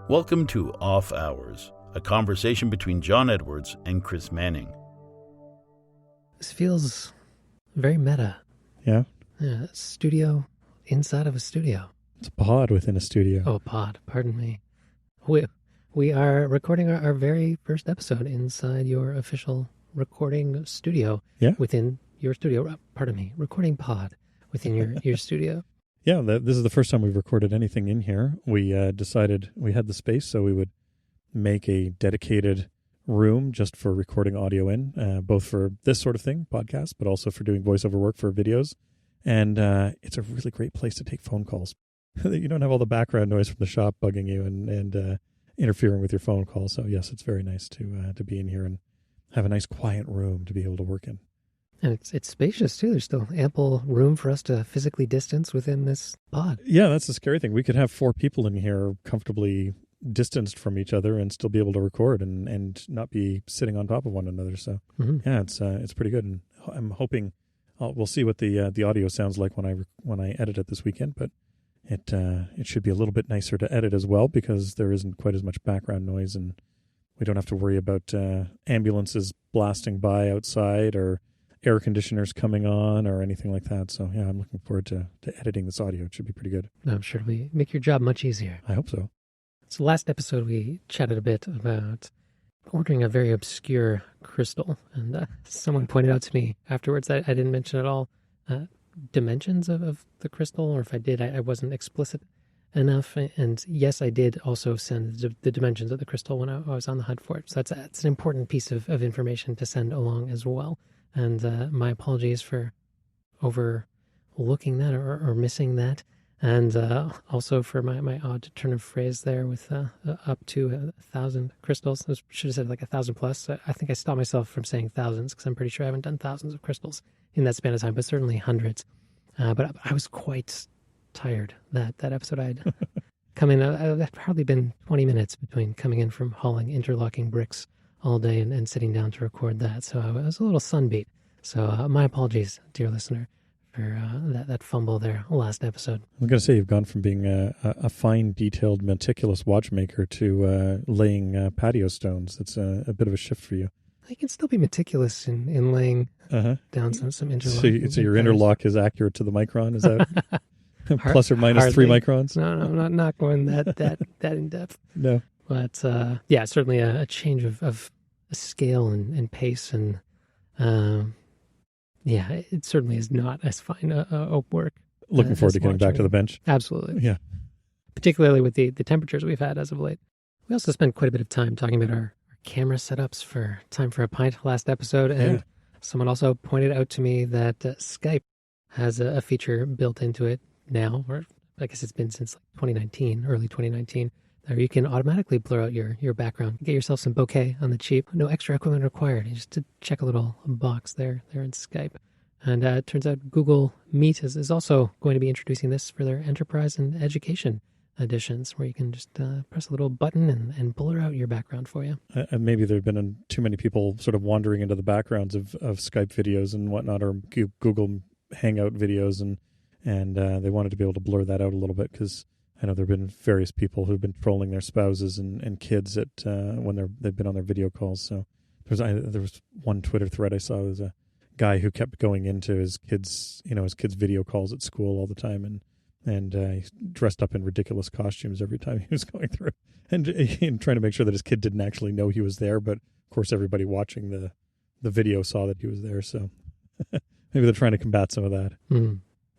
Welcome to Off Hours, a conversation between John Edwards and Chris Manning. This feels very meta. Yeah? Yeah, a studio inside of a studio. It's a pod within a studio. Oh, a pod. Pardon me. We are recording our very first episode inside your official recording studio. Yeah? Within your studio. Pardon me. Recording pod within your studio. Yeah, this is the first time we've recorded anything in here. We decided we had the space, so we would make a dedicated room just for recording audio in, both for this sort of thing, podcast, but also for doing voiceover work for videos. And it's a really great place to take phone calls. You don't have all the background noise from the shop bugging you and interfering with your phone call. So yes, it's very nice to be in here and have a nice quiet room to be able to work in. And it's spacious, too. There's still ample room for us to physically distance within this pod. Yeah, that's the scary thing. We could have 4 people in here comfortably distanced from each other and still be able to record and not be sitting on top of one another. So, yeah, it's pretty good. And I'm hoping we'll see what the audio sounds like when I edit it this weekend. But it should be a little bit nicer to edit as well because there isn't quite as much background noise and we don't have to worry about ambulances blasting by outside or air conditioners coming on or anything like that. So yeah, I'm looking forward to editing this audio. It should be pretty good. I'm sure it'll make your job much easier. I hope so. So last episode we chatted a bit about ordering a very obscure crystal. And someone pointed out to me afterwards that I didn't mention at all dimensions of the crystal, or if I did, I wasn't explicit enough. And yes, I did also send the dimensions of the crystal when I was on the hunt for it. So that's an important piece of information to send along as well. And my apologies for overlooking that or missing that. And also for my odd turn of phrase there with up to 1,000 crystals. I should have said like 1,000 plus. I think I stopped myself from saying thousands because I'm pretty sure I haven't done thousands of crystals in that span of time, but certainly hundreds. But I was quite tired that episode. I'd come in, it had probably been 20 minutes between coming in from hauling interlocking bricks all day and sitting down to record that. So I was a little sunbeat. So my apologies, dear listener, for that fumble there last episode. I'm going to say you've gone from being a fine, detailed, meticulous watchmaker to laying patio stones. It's a bit of a shift for you. I can still be meticulous in laying down some interlock. So your interlock is accurate to the micron? Is that plus or minus hardly. 3 microns? No, I'm not going that in depth. No. But yeah, certainly a change of scale and pace, and yeah, it certainly is not as fine a work. Looking forward to getting back to the bench. Absolutely. Yeah. Particularly with the temperatures we've had as of late. We also spent quite a bit of time talking about our camera setups for Time for a Pint last episode, and someone also pointed out to me that Skype has a feature built into it now, or I guess it's been since 2019, early 2019, or you can automatically blur out your background. Get yourself some bokeh on the cheap. No extra equipment required. You just to check a little box there in Skype. And it turns out Google Meet is also going to be introducing this for their enterprise and education editions, where you can just press a little button and blur out your background for you. Maybe there have been too many people sort of wandering into the backgrounds of Skype videos and whatnot, or Google Hangout videos, and they wanted to be able to blur that out a little bit because I know there have been various people who've been trolling their spouses and kids at when they've been on their video calls. So there was one Twitter thread I saw. There was a guy who kept going into his kids' video calls at school all the time, and he dressed up in ridiculous costumes every time he was going through, and trying to make sure that his kid didn't actually know he was there. But of course, everybody watching the video saw that he was there. So maybe they're trying to combat some of that.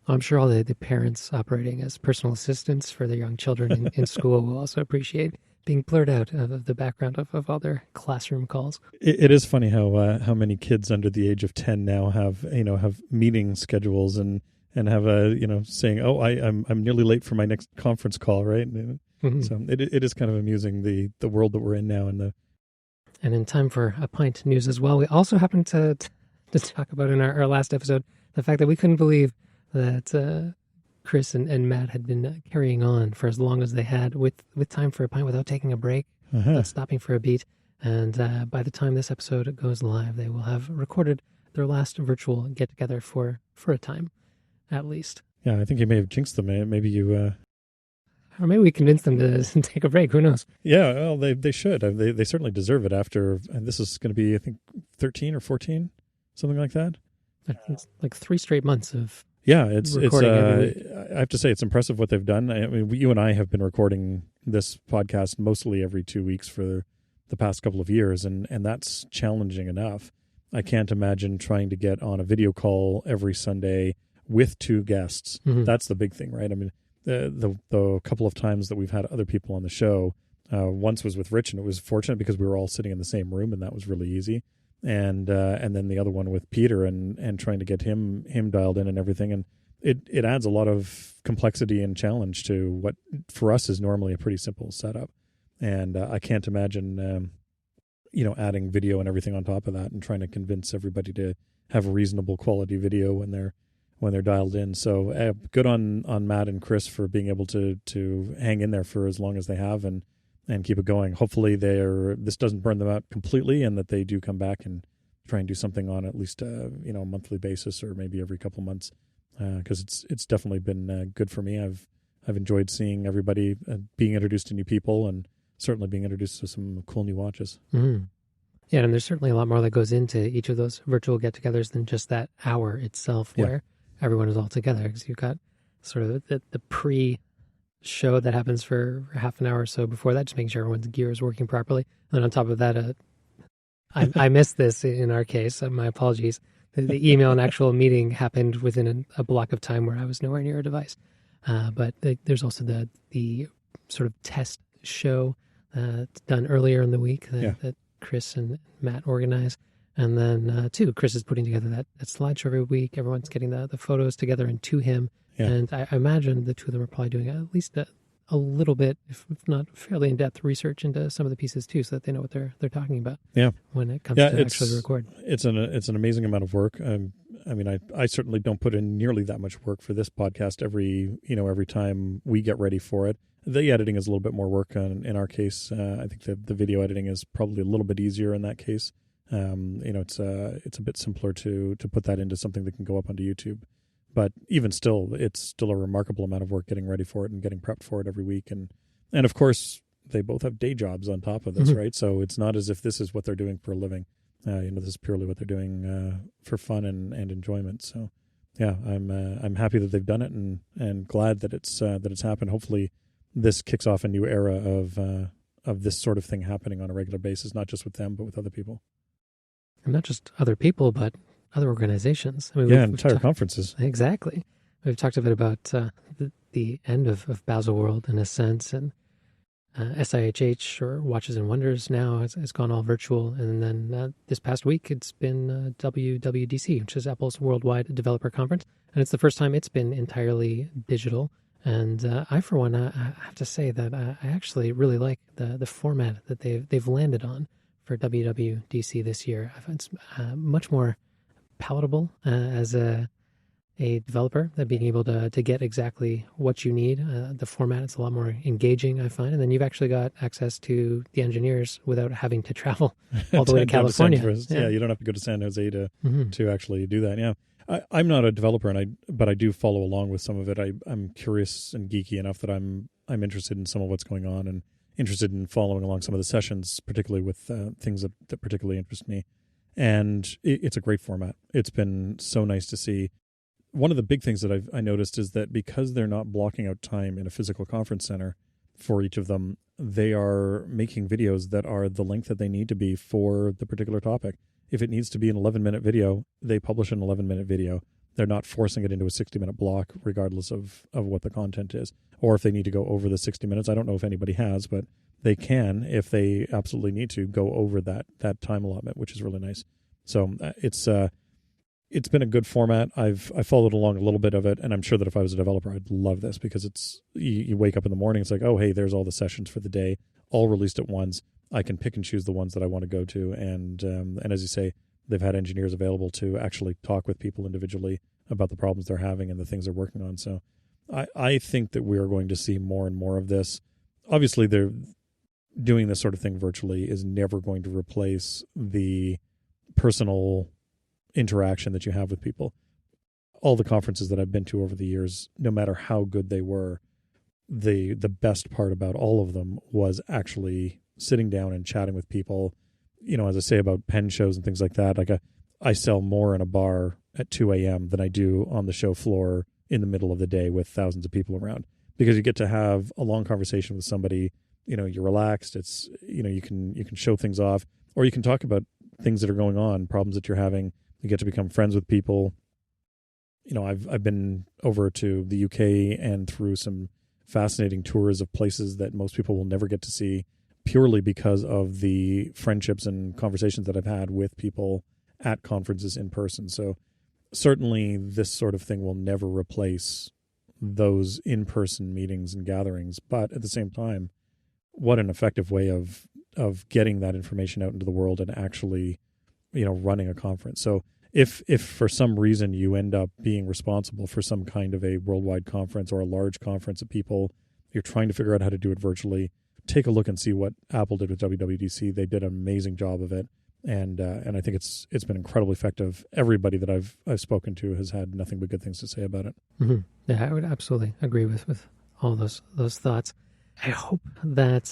I'm sure all the parents operating as personal assistants for their young children in school will also appreciate being blurred out of the background of all their classroom calls. It is funny how many kids under the age of 10 now have meeting schedules and have saying, oh, I'm nearly late for my next conference call, right? So it is kind of amusing the world that we're in now. And in Time for a Pint news as well, we also happened to talk about in our last episode the fact that we couldn't believe that Chris and Matt had been carrying on for as long as they had with Time for a Pint without taking a break, without stopping for a beat. And by the time this episode goes live, they will have recorded their last virtual get-together for a time, at least. Yeah, I think you may have jinxed them. Maybe you Or maybe we convince them to take a break. Who knows? Yeah, well, they should. They certainly deserve it after, and this is going to be, I think, 13 or 14, something like that. It's like 3 straight months of it's recording every week. I have to say it's impressive what they've done. I mean, you and I have been recording this podcast mostly every 2 weeks for the past couple of years, and that's challenging enough. I can't imagine trying to get on a video call every Sunday with 2 guests. Mm-hmm. That's the big thing, right? I mean, the couple of times that we've had other people on the show, once was with Rich, and it was fortunate because we were all sitting in the same room, and that was really easy. And then the other one with Peter and trying to get him dialed in and everything. And it adds a lot of complexity and challenge to what for us is normally a pretty simple setup. And I can't imagine, adding video and everything on top of that and trying to convince everybody to have reasonable quality video when they're dialed in. So good on Matt and Chris for being able to hang in there for as long as they have and keep it going. Hopefully this doesn't burn them out completely, and that they do come back and try and do something on at least a monthly basis or maybe every couple months, because it's definitely been good for me. I've enjoyed seeing everybody being introduced to new people and certainly being introduced to some cool new watches. Mm-hmm. Yeah, and there's certainly a lot more that goes into each of those virtual get-togethers than just that hour itself where everyone is all together, because you've got sort of the pre-show that happens for half an hour or so before that, just making sure everyone's gear is working properly. And then on top of that, I missed this in our case. My apologies. The email and actual meeting happened within a block of time where I was nowhere near a device. But there's also the sort of test show done earlier in the week that Chris and Matt organize. And then, Chris is putting together that slideshow every week. Everyone's getting the photos together and to him. Yeah. And I imagine the two of them are probably doing at least a little bit, if not fairly in-depth research into some of the pieces too, so that they know what they're talking about. Yeah. When it comes to actually record. It's an amazing amount of work. I mean, I certainly don't put in nearly that much work for this podcast every time we get ready for it. The editing is a little bit more work in our case. I think the video editing is probably a little bit easier in that case. It's a bit simpler to put that into something that can go up onto YouTube. But even still, it's still a remarkable amount of work getting ready for it and getting prepped for it every week. And of course, they both have day jobs on top of this, right? So it's not as if this is what they're doing for a living. This is purely what they're doing for fun and enjoyment. So, yeah, I'm happy that they've done it and glad that it's happened. Hopefully, this kicks off a new era of this sort of thing happening on a regular basis, not just with them, but with other people. And not just other people, but other organizations. I mean, entire conferences. Exactly. We've talked a bit about the end of Baselworld in a sense, and SIHH, or Watches and Wonders, now has gone all virtual. And then this past week, it's been WWDC, which is Apple's Worldwide Developer Conference. And it's the first time it's been entirely digital. And I, for one, I have to say that I actually really like the format that they've landed on for WWDC this year. I find it's much more palatable as a developer, that being able to get exactly what you need. The format is a lot more engaging, I find. And then you've actually got access to the engineers without having to travel all the way to California. You don't have to go to San Jose to actually do that. Yeah. I'm not a developer, but I do follow along with some of it. I'm curious and geeky enough that I'm interested in some of what's going on and interested in following along some of the sessions, particularly with things that particularly interest me. And it's a great format. It's been so nice to see. One of the big things that I noticed is that because they're not blocking out time in a physical conference center for each of them, they are making videos that are the length that they need to be for the particular topic. If it needs to be an 11-minute video, they publish an 11-minute video. They're not forcing it into a 60-minute block, regardless of what the content is. Or if they need to go over the 60 minutes, I don't know if anybody has, but they can, if they absolutely need to, go over that time allotment, which is really nice. So it's been a good format. I've followed along a little bit of it, and I'm sure that if I was a developer, I'd love this, because it's you wake up in the morning, it's like, oh, hey, there's all the sessions for the day, all released at once. I can pick and choose the ones that I want to go to, and as you say, they've had engineers available to actually talk with people individually about the problems they're having and the things they're working on. So I think that we are going to see more and more of this. Obviously, they're doing this sort of thing virtually is never going to replace the personal interaction that you have with people. All the conferences that I've been to over the years, no matter how good they were, the best part about all of them was actually sitting down and chatting with people. As I say about pen shows and things like that, like I sell more in a bar at 2 a.m. than I do on the show floor in the middle of the day with thousands of people around, because you get to have a long conversation with somebody. You're relaxed. It's, you can show things off, or you can talk about things that are going on, problems that you're having. You get to become friends with people. I've been over to the UK and through some fascinating tours of places that most people will never get to see, purely because of the friendships and conversations that I've had with people at conferences in person. So certainly this sort of thing will never replace those in-person meetings and gatherings. But at the same time, what an effective way of getting that information out into the world and actually, running a conference. So if for some reason you end up being responsible for some kind of a worldwide conference or a large conference of people, you're trying to figure out how to do it virtually, take a look and see what Apple did with WWDC. They did an amazing job of it. And I think it's been incredibly effective. Everybody that I've spoken to has had nothing but good things to say about it. Mm-hmm. Yeah, I would absolutely agree with all those thoughts. I hope that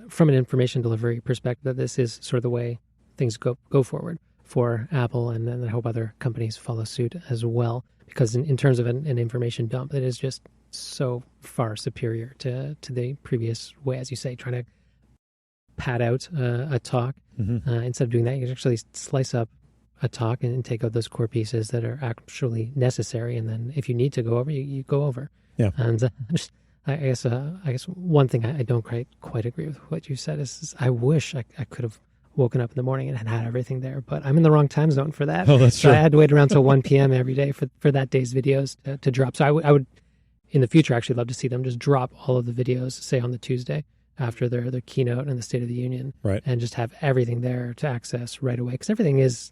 from an information delivery perspective, that this is sort of the way things go forward for Apple, and then I hope other companies follow suit as well. Because in terms of an information dump, it is just so far superior to the previous way, as you say, trying to pad out a talk. Mm-hmm. Instead of doing that, you can actually slice up a talk and take out those core pieces that are actually necessary, and then if you need to go over, you go over. Yeah. And I guess one thing I don't quite agree with what you said is I wish I could have woken up in the morning and had everything there, but I'm in the wrong time zone for that. Oh, that's true. So I had to wait around till 1 p.m. every day for that day's videos to drop. So I would in the future actually love to see them just drop all of the videos, say on the Tuesday after their keynote and the State of the Union, right, and just have everything there to access right away, because everything is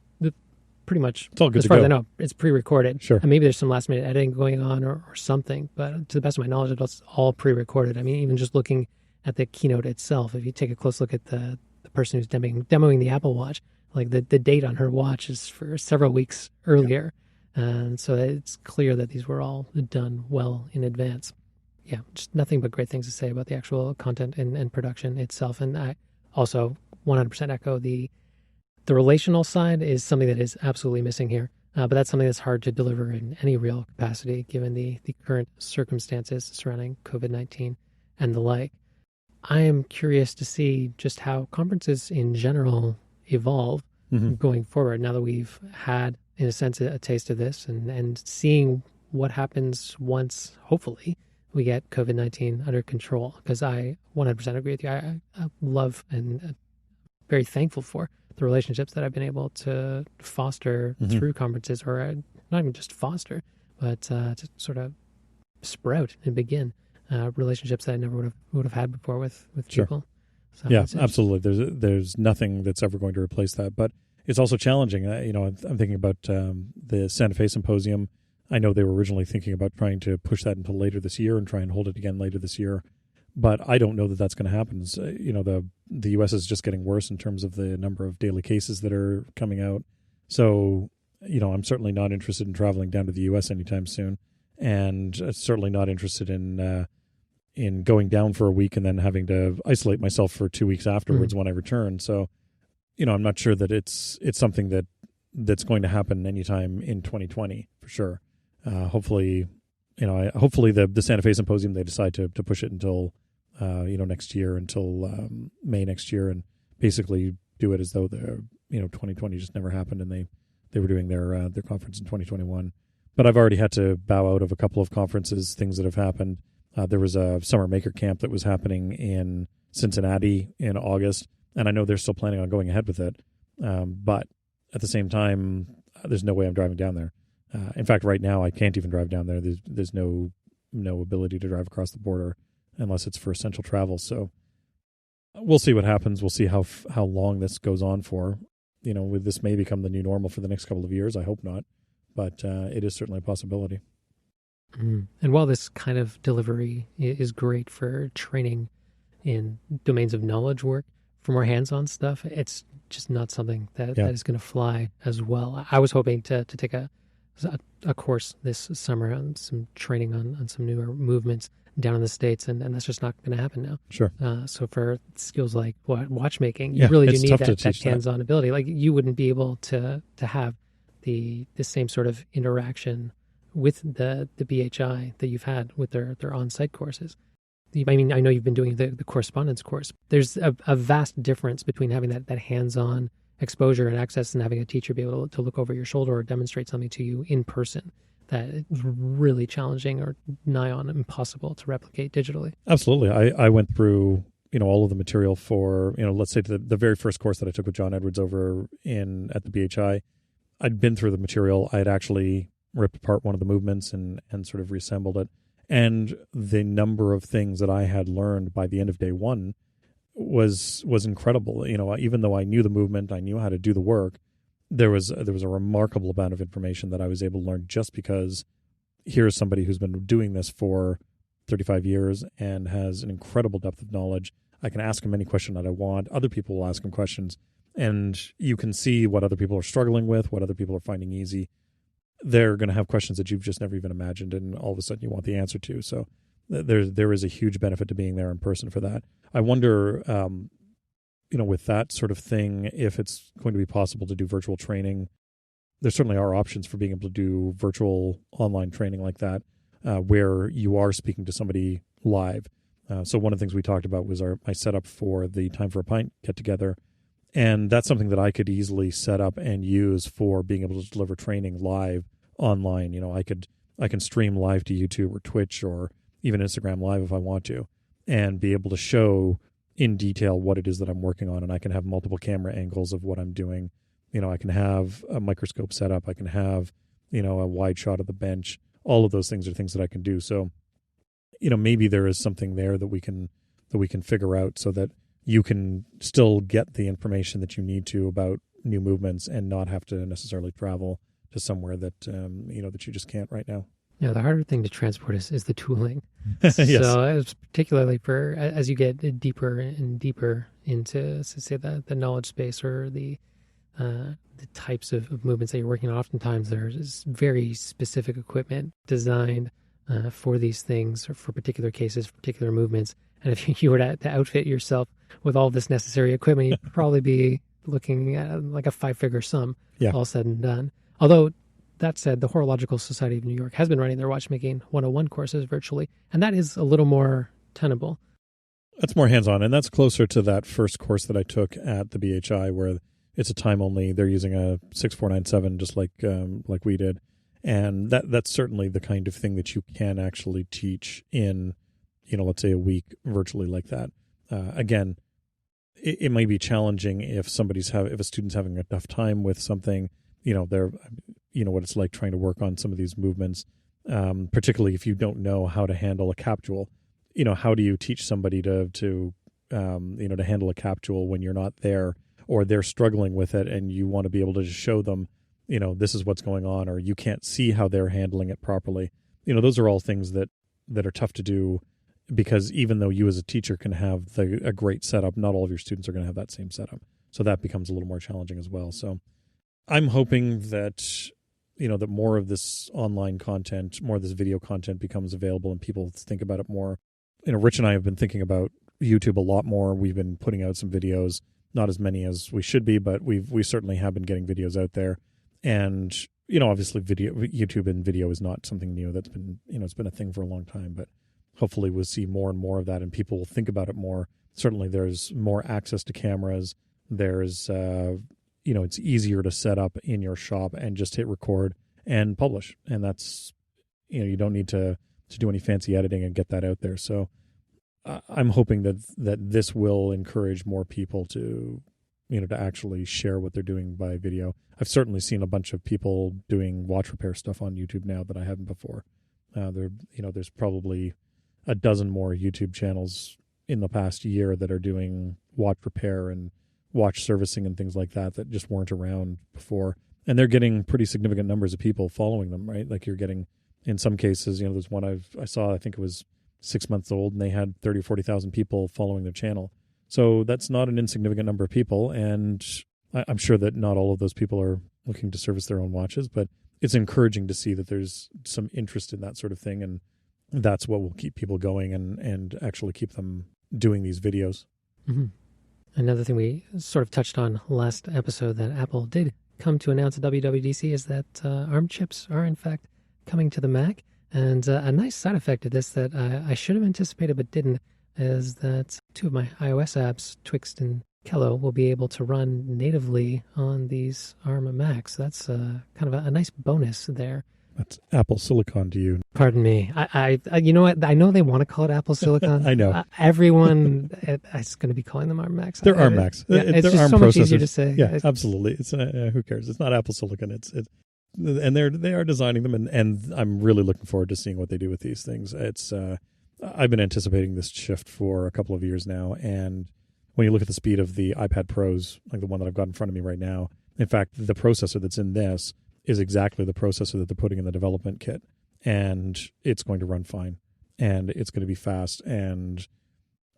pretty much, it's all good as to far go. as I know, it's pre-recorded. Sure. And maybe there's some last minute editing going on or something, but to the best of my knowledge, it's all pre-recorded. I mean, even just looking at the keynote itself, if you take a close look at the person who's demoing the Apple Watch, like the date on her watch is for several weeks earlier. Yeah. And so it's clear that these were all done well in advance. Yeah, just nothing but great things to say about the actual content and production itself. And I also 100% echo the relational side is something that is absolutely missing here. But that's something that's hard to deliver in any real capacity, given the current circumstances surrounding COVID-19 and the like. I am curious to see just how conferences in general evolve going forward, now that we've had, in a sense, a taste of this, and seeing what happens once, hopefully, we get COVID-19 under control. Because I 100% agree with you. I love and very thankful for the relationships that I've been able to foster through conferences, or not even just foster, but to sort of sprout and begin relationships that I never would have had before with Sure. people. So yeah, absolutely. There's nothing that's ever going to replace that, but it's also challenging. I'm thinking about the Santa Fe Symposium. I know they were originally thinking about trying to push that until later this year and try and hold it again later this year. But I don't know that that's going to happen. So, the U.S. is just getting worse in terms of the number of daily cases that are coming out. So, I'm certainly not interested in traveling down to the U.S. anytime soon, and certainly not interested in going down for a week and then having to isolate myself for 2 weeks afterwards when I return. So, I'm not sure that it's something that's going to happen anytime in 2020 for sure. Hopefully, hopefully the Santa Fe Symposium, they decide to push it until next year, until May next year, and basically do it as though 2020 just never happened, and they were doing their conference in 2021. But I've already had to bow out of a couple of conferences, things that have happened. There was a summer maker camp that was happening in Cincinnati in August, and I know they're still planning on going ahead with it. But at the same time, there's no way I'm driving down there. In fact, right now I can't even drive down there. There's no ability to drive across the border unless it's for essential travel. So we'll see what happens. We'll see how long this goes on for. This may become the new normal for the next couple of years. I hope not, but it is certainly a possibility. And while this kind of delivery is great for training in domains of knowledge work, for more hands-on stuff, it's just not something that is going to fly as well. I was hoping to take a a course this summer on some training on some newer movements down in the States, and that's just not going to happen now. Sure. So for skills like watchmaking, you really do need that hands-on ability. Like you wouldn't be able to have the same sort of interaction with the BHI that you've had with their on-site courses. I mean, I know you've been doing the correspondence course. There's a vast difference between having that hands-on exposure and access and having a teacher be able to look over your shoulder or demonstrate something to you in person. That is really challenging or nigh on impossible to replicate digitally. Absolutely. I went through, all of the material for, let's say the very first course that I took with John Edwards over at the BHI. I'd been through the material. I had actually ripped apart one of the movements and sort of reassembled it. And the number of things that I had learned by the end of day one was incredible. Even though I knew the movement, I knew how to do the work, there was a remarkable amount of information that I was able to learn just because here's somebody who's been doing this for 35 years and has an incredible depth of knowledge. I can ask him any question that I want. Other people will ask him questions, and you can see what other people are struggling with, what other people are finding easy. They're going to have questions that you've just never even imagined, and all of a sudden you want the answer to. So there is a huge benefit to being there in person for that. I wonder, with that sort of thing, if it's going to be possible to do virtual training. There certainly are options for being able to do virtual online training like that, where you are speaking to somebody live. So one of the things we talked about was my setup for the Time for a Pint get-together. And that's something that I could easily set up and use for being able to deliver training live online. I can stream live to YouTube or Twitch or even Instagram Live if I want to, and be able to show in detail what it is that I'm working on. And I can have multiple camera angles of what I'm doing. I can have a microscope set up. I can have, a wide shot of the bench. All of those things are things that I can do. So, maybe there is something there that we can figure out so that you can still get the information that you need to about new movements and not have to necessarily travel to somewhere that, that you just can't right now. Yeah, the harder thing to transport is the tooling. Yes. So it's particularly as you get deeper and deeper into, say, the knowledge space or the types of movements that you're working on. Oftentimes there's very specific equipment designed for these things or for particular cases, for particular movements. And if you were to outfit yourself with all this necessary equipment, you'd probably be looking at like a 5-figure sum, all said and done. Although, that said, the Horological Society of New York has been running their Watchmaking 101 courses virtually, and that is a little more tenable. That's more hands-on, and that's closer to that first course that I took at the BHI, where it's a time only. They're using a 6497 just like we did, and that's certainly the kind of thing that you can actually teach in, let's say a week virtually like that. Again, it might be challenging if a student's having a tough time with something. They're what it's like trying to work on some of these movements, particularly if you don't know how to handle a capsule. How do you teach somebody to handle a capsule when you're not there, or they're struggling with it and you want to be able to just show them, this is what's going on, or you can't see how they're handling it properly. Those are all things that are tough to do, because even though you as a teacher can have a great setup, not all of your students are going to have that same setup. So that becomes a little more challenging as well. So I'm hoping that, that more of this online content, more of this video content becomes available and people think about it more. Rich and I have been thinking about YouTube a lot more. We've been putting out some videos, not as many as we should be, but we certainly have been getting videos out there. And, obviously YouTube and video is not something new. That's been, it's been a thing for a long time, but hopefully we'll see more and more of that and people will think about it more. Certainly there's more access to cameras. There's, it's easier to set up in your shop and just hit record and publish. And that's, you don't need to do any fancy editing and get that out there. So I'm hoping that this will encourage more people to, to actually share what they're doing by video. I've certainly seen a bunch of people doing watch repair stuff on YouTube now that I haven't before. There's probably a dozen more YouTube channels in the past year that are doing watch repair and watch servicing and things like that just weren't around before. And they're getting pretty significant numbers of people following them, right? Like you're getting, in some cases, there's one I saw, I think it was 6 months old, and they had 30 or 40,000 people following their channel. So that's not an insignificant number of people. And I'm sure that not all of those people are looking to service their own watches, but it's encouraging to see that there's some interest in that sort of thing, and that's what will keep people going and actually keep them doing these videos. Mm-hmm. Another thing we sort of touched on last episode that Apple did come to announce at WWDC is that ARM chips are in fact coming to the Mac. And a nice side effect of this that I should have anticipated but didn't is that 2 of my iOS apps, Twixt and Kello, will be able to run natively on these ARM Macs. That's kind of a nice bonus there. That's Apple Silicon to you. Pardon me. I you know what? I know they want to call it Apple Silicon. I know. Everyone is going to be calling them ARM Macs. They're ARM Macs. Yeah, it's they're just ARM so processors. much easier to say. Yeah, absolutely. It's who cares? It's not Apple Silicon. And they are designing them, and I'm really looking forward to seeing what they do with these things. It's I've been anticipating this shift for a couple of years now, and when you look at the speed of the iPad Pros, like the one that I've got in front of me right now, in fact, the processor that's in this is exactly the processor that they're putting in the development kit, and it's going to run fine, and it's going to be fast, and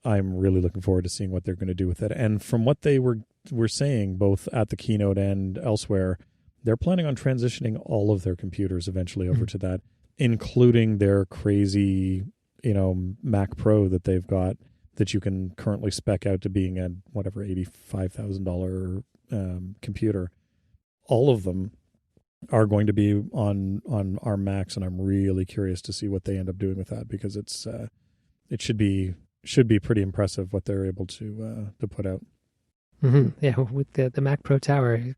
I'm really looking forward to seeing what they're going to do with it. And from what they were saying, both at the keynote and elsewhere, they're planning on transitioning all of their computers eventually over to that, including their crazy, Mac Pro that they've got that you can currently spec out to being a whatever $85,000 computer. All of them are going to be on ARM Macs, and I'm really curious to see what they end up doing with that, because it should be pretty impressive what they're able to put out. Mm-hmm. Yeah, with the Mac Pro Tower,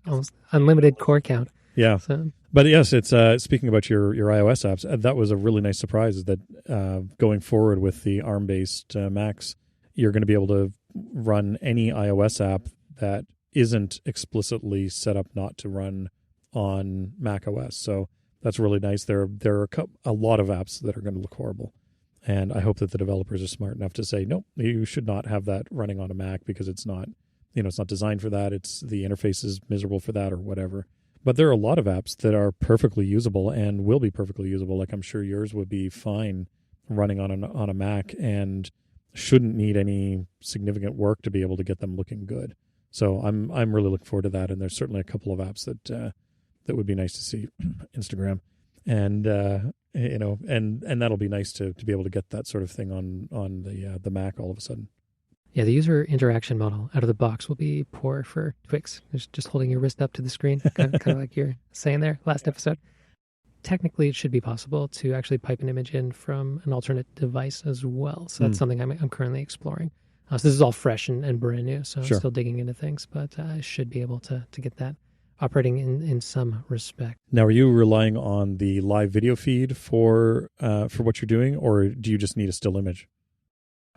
almost unlimited core count. Yeah, so. But yes, it's speaking about your iOS apps. That was a really nice surprise. Is that going forward with the ARM-based Macs, you're going to be able to run any iOS app that isn't explicitly set up not to run on Mac OS. So that's really nice. There are a lot of apps that are going to look horrible, and I hope that the developers are smart enough to say, nope, you should not have that running on a Mac because it's not, it's not designed for that. It's the interface is miserable for that or whatever. But there are a lot of apps that are perfectly usable and will be perfectly usable. Like I'm sure yours would be fine running on a Mac and shouldn't need any significant work to be able to get them looking good. So I'm really looking forward to that. And there's certainly a couple of apps that would be nice to see. Instagram, and and that'll be nice to be able to get that sort of thing on the Mac all of a sudden. Yeah, the user interaction model out of the box will be poor for Twix. Just holding your wrist up to the screen, kind of like you're saying there last episode. Technically, it should be possible to actually pipe an image in from an alternate device as well. So that's something I'm currently exploring. So this is all fresh and brand new, so Sure. I'm still digging into things, but I should be able to get that operating in some respect. Now, are you relying on the live video feed for what you're doing, or do you just need a still image?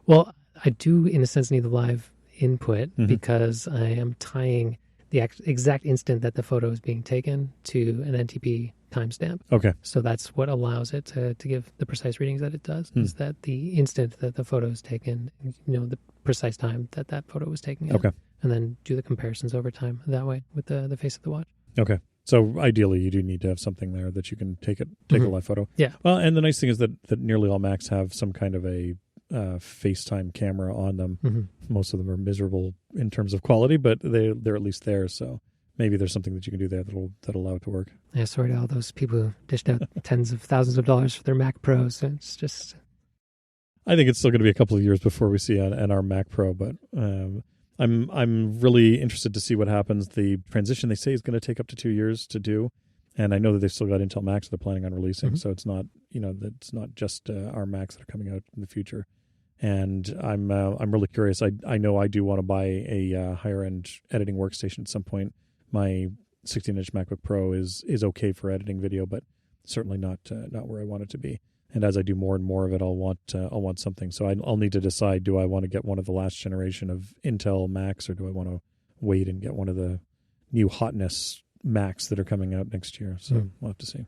Well, I do, in a sense, need the live input because I am tying the exact instant that the photo is being taken to an NTP timestamp. Okay. So that's what allows it to give the precise readings that it does, is that the instant that the photo is taken, the precise time that photo was taken. Okay. And then do the comparisons over time that way with the face of the watch. Okay. So ideally, you do need to have something there that you can take a live photo. Yeah. Well, and the nice thing is that nearly all Macs have some kind of a FaceTime camera on them. Most of them are miserable in terms of quality, but they're at least there. So maybe there's something that you can do there that'll allow it to work. Yeah, sorry to all those people who dished out tens of thousands of dollars for their Mac Pros. It's just... I think it's still going to be a couple of years before we see an ARM Mac Pro, but I'm really interested to see what happens. The transition, they say, is going to take up to 2 years to do, and I know that they've still got Intel Macs they're planning on releasing, so it's not that's not just ARM Macs that are coming out in the future. And I'm really curious. I know I do want to buy a higher end editing workstation at some point. My 16-inch MacBook Pro is okay for editing video, but certainly not where I want it to be. And as I do more and more of it, I'll want something. So I'll need to decide: do I want to get one of the last generation of Intel Macs, or do I want to wait and get one of the new hotness Macs that are coming out next year? So we'll have to see.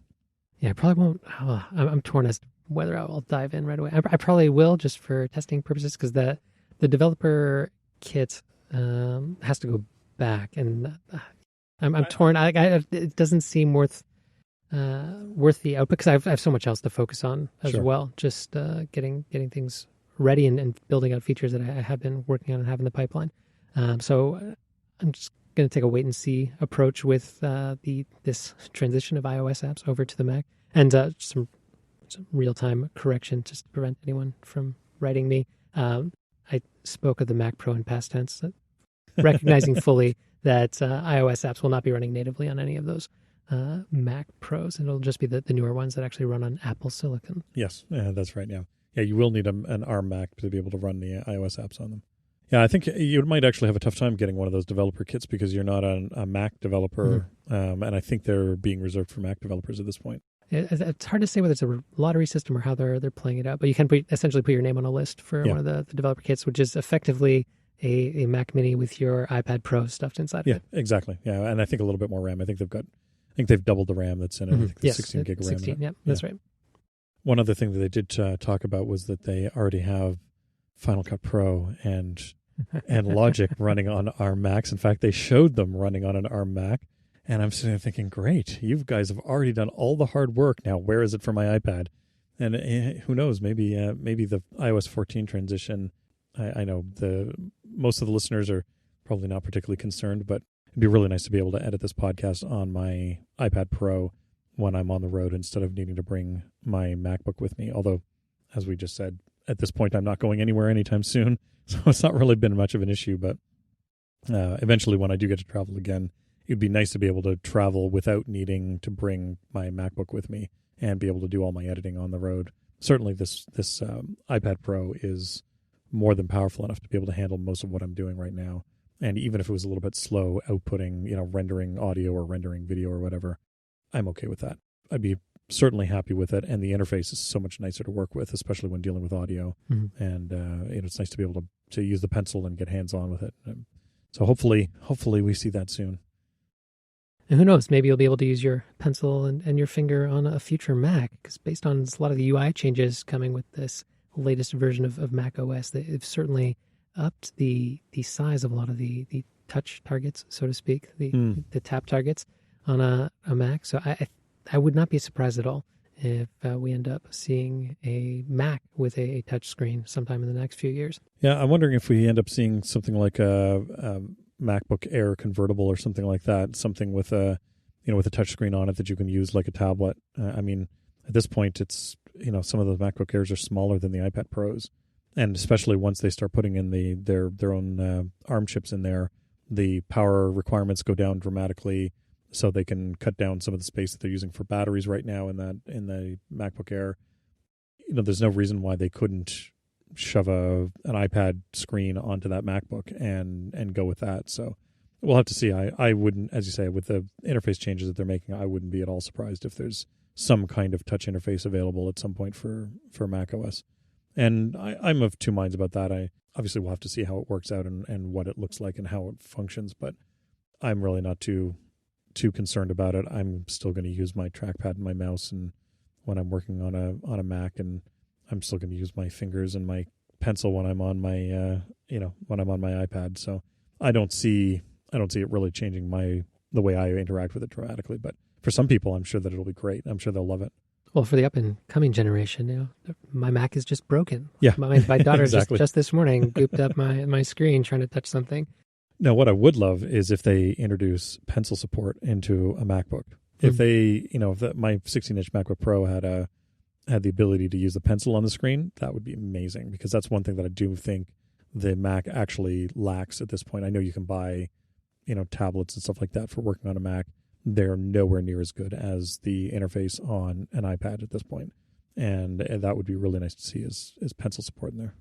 Yeah, I probably won't. I'm torn as to whether I'll dive in right away. I probably will, just for testing purposes, because the developer kit has to go back, and I'm torn. It doesn't seem worth the output, because I have so much else to focus on as well. Just getting things ready and building out features that I have been working on and have in the pipeline. So I'm just going to take a wait and see approach with this transition of iOS apps over to the Mac, and some real time correction just to prevent anyone from writing me. I spoke of the Mac Pro in past tense, recognizing fully that iOS apps will not be running natively on any of those Mac Pros. It'll just be the newer ones that actually run on Apple Silicon. Yes, that's right. Yeah, you will need an ARM Mac to be able to run the iOS apps on them. Yeah, I think you might actually have a tough time getting one of those developer kits because you're not a Mac developer, and I think they're being reserved for Mac developers at this point. It's hard to say whether it's a lottery system or how they're playing it out, but you can essentially put your name on a list for one of the developer kits, which is effectively a Mac Mini with your iPad Pro stuffed inside of it. Yeah, exactly. Yeah, and I think a little bit more RAM. I think they've doubled the RAM that's in it. I think there's 16 gig of RAM. 16, yeah, that's right. One other thing that they did talk about was that they already have Final Cut Pro and Logic running on ARM Macs. In fact, they showed them running on an ARM Mac. And I'm sitting there thinking, great, you guys have already done all the hard work. Now, where is it for my iPad? And who knows, maybe the iOS 14 transition, I know most of the listeners are probably not particularly concerned, but it'd be really nice to be able to edit this podcast on my iPad Pro when I'm on the road instead of needing to bring my MacBook with me. Although, as we just said, at this point, I'm not going anywhere anytime soon, so it's not really been much of an issue. But eventually, when I do get to travel again, it'd be nice to be able to travel without needing to bring my MacBook with me and be able to do all my editing on the road. Certainly, this iPad Pro is more than powerful enough to be able to handle most of what I'm doing right now. And even if it was a little bit slow outputting, rendering audio or rendering video or whatever, I'm okay with that. I'd be certainly happy with it. And the interface is so much nicer to work with, especially when dealing with audio. Mm-hmm. And it's nice to be able to use the pencil and get hands-on with it. So hopefully we see that soon. And who knows, maybe you'll be able to use your pencil and your finger on a future Mac, because based on a lot of the UI changes coming with this latest version of Mac OS, they've certainly upped the size of a lot of the touch targets, so to speak, the tap targets on a Mac. So I would not be surprised at all if we end up seeing a Mac with a touch screen sometime in the next few years. Yeah, I'm wondering if we end up seeing something like a MacBook Air convertible or something like that, something with a touch screen on it that you can use like a tablet. I mean, at this point, it's some of the MacBook Airs are smaller than the iPad Pros, and especially once they start putting in their own ARM chips in there, the power requirements go down dramatically, so they can cut down some of the space that they're using for batteries right now in the MacBook Air. There's no reason why they couldn't shove an iPad screen onto that MacBook and go with that. So we'll have to see. I wouldn't, as you say, with the interface changes that they're making, I wouldn't be at all surprised if there's some kind of touch interface available at some point for Mac OS. And I'm of two minds about that. I obviously will have to see how it works out and what it looks like and how it functions, but I'm really not too concerned about it. I'm still going to use my trackpad and my mouse, and when I'm working on a Mac, and I'm still going to use my fingers and my pencil when I'm on my when I'm on my iPad. So I don't see it really changing the way I interact with it dramatically. But for some people, I'm sure that it'll be great. I'm sure they'll love it. Well, for the up and coming generation, my Mac is just broken. Yeah, my daughter exactly. just this morning gooped up my screen trying to touch something. Now, what I would love is if they introduce pencil support into a MacBook. If they, my 16-inch MacBook Pro had the ability to use the pencil on the screen, that would be amazing, because that's one thing that I do think the Mac actually lacks at this point. I know you can buy, tablets and stuff like that for working on a Mac. They're nowhere near as good as the interface on an iPad at this point. And that would be really nice to see is pencil support in there.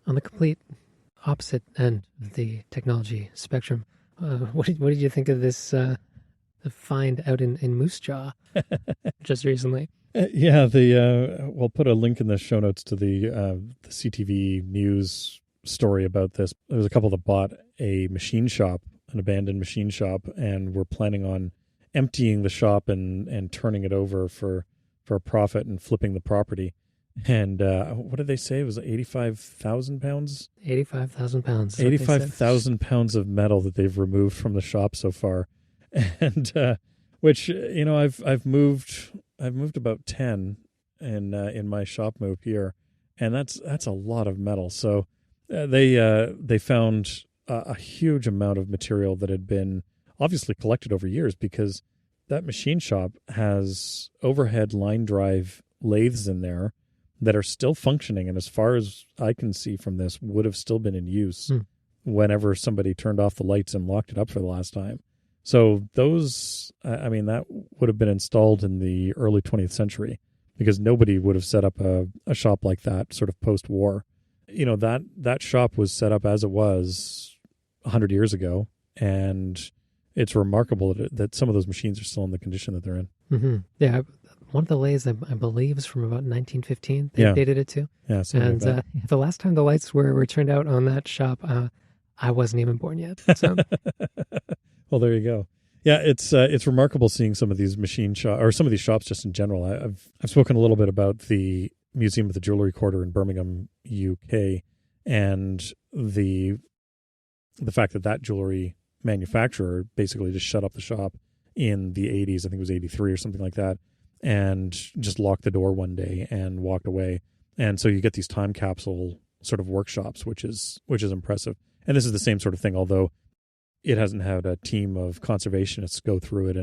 On the complete opposite end of the technology spectrum, what did you think of this the find out in Moose Jaw just recently? Yeah, we'll put a link in the show notes to the CTV news story about this. There was a couple that bought a machine shop, an abandoned machine shop, and were planning on emptying the shop and turning it over for a profit and flipping the property. And what did they say? It was 85,000 pounds? 85,000 pounds. 85,000 pounds of metal that they've removed from the shop so far. And which, I've moved about 10 in my shop move here, and that's a lot of metal. So they found a huge amount of material that had been obviously collected over years, because that machine shop has overhead line drive lathes in there that are still functioning, and as far as I can see from this, would have still been in use whenever somebody turned off the lights and locked it up for the last time. So those, I mean, that would have been installed in the early 20th century, because nobody would have set up a shop like that sort of post-war. You know, that shop was set up as it was 100 years ago, and it's remarkable that some of those machines are still in the condition that they're in. Mm-hmm. Yeah, one of the lathes, I believe, is from about 1915. They dated it to. Yeah, and like the last time the lights were turned out on that shop, I wasn't even born yet. So. Well, there you go. Yeah, it's remarkable seeing some of these machine shop or some of these shops just in general. I've spoken a little bit about the Museum of the Jewellery Quarter in Birmingham, UK, and the fact that jewelry manufacturer basically just shut up the shop in the 80s. I think it was 83 or something like that, and just locked the door one day and walked away. And so you get these time capsule sort of workshops, which is impressive. And this is the same sort of thing, although it hasn't had a team of conservationists go through it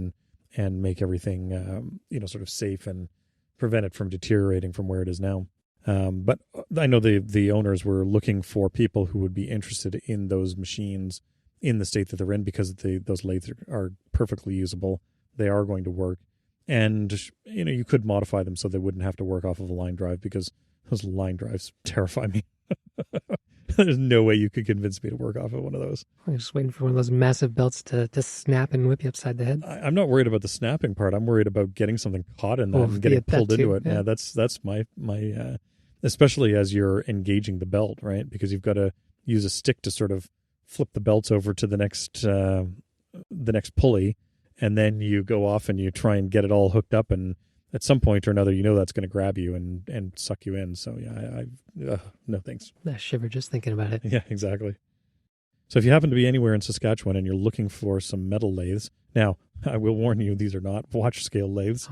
and make everything sort of safe and prevent it from deteriorating from where it is now. But I know the owners were looking for people who would be interested in those machines in the state that they're in, because those lathes are perfectly usable. They are going to work. And, you know, you could modify them so they wouldn't have to work off of a line drive, because those line drives terrify me. There's no way you could convince me to work off of one of those. I'm just waiting for one of those massive belts to snap and whip you upside the head. I'm not worried about the snapping part. I'm worried about getting something caught in that and getting pulled into it. Yeah, that's my especially as you're engaging the belt, right? Because you've got to use a stick to sort of flip the belts over to the next pulley, and then you go off and you try and get it all hooked up, and at some point or another, you know that's going to grab you and suck you in. So yeah, no thanks. I shiver just thinking about it. Yeah, exactly. So if you happen to be anywhere in Saskatchewan and you're looking for some metal lathes, now I will warn you, these are not watch scale lathes.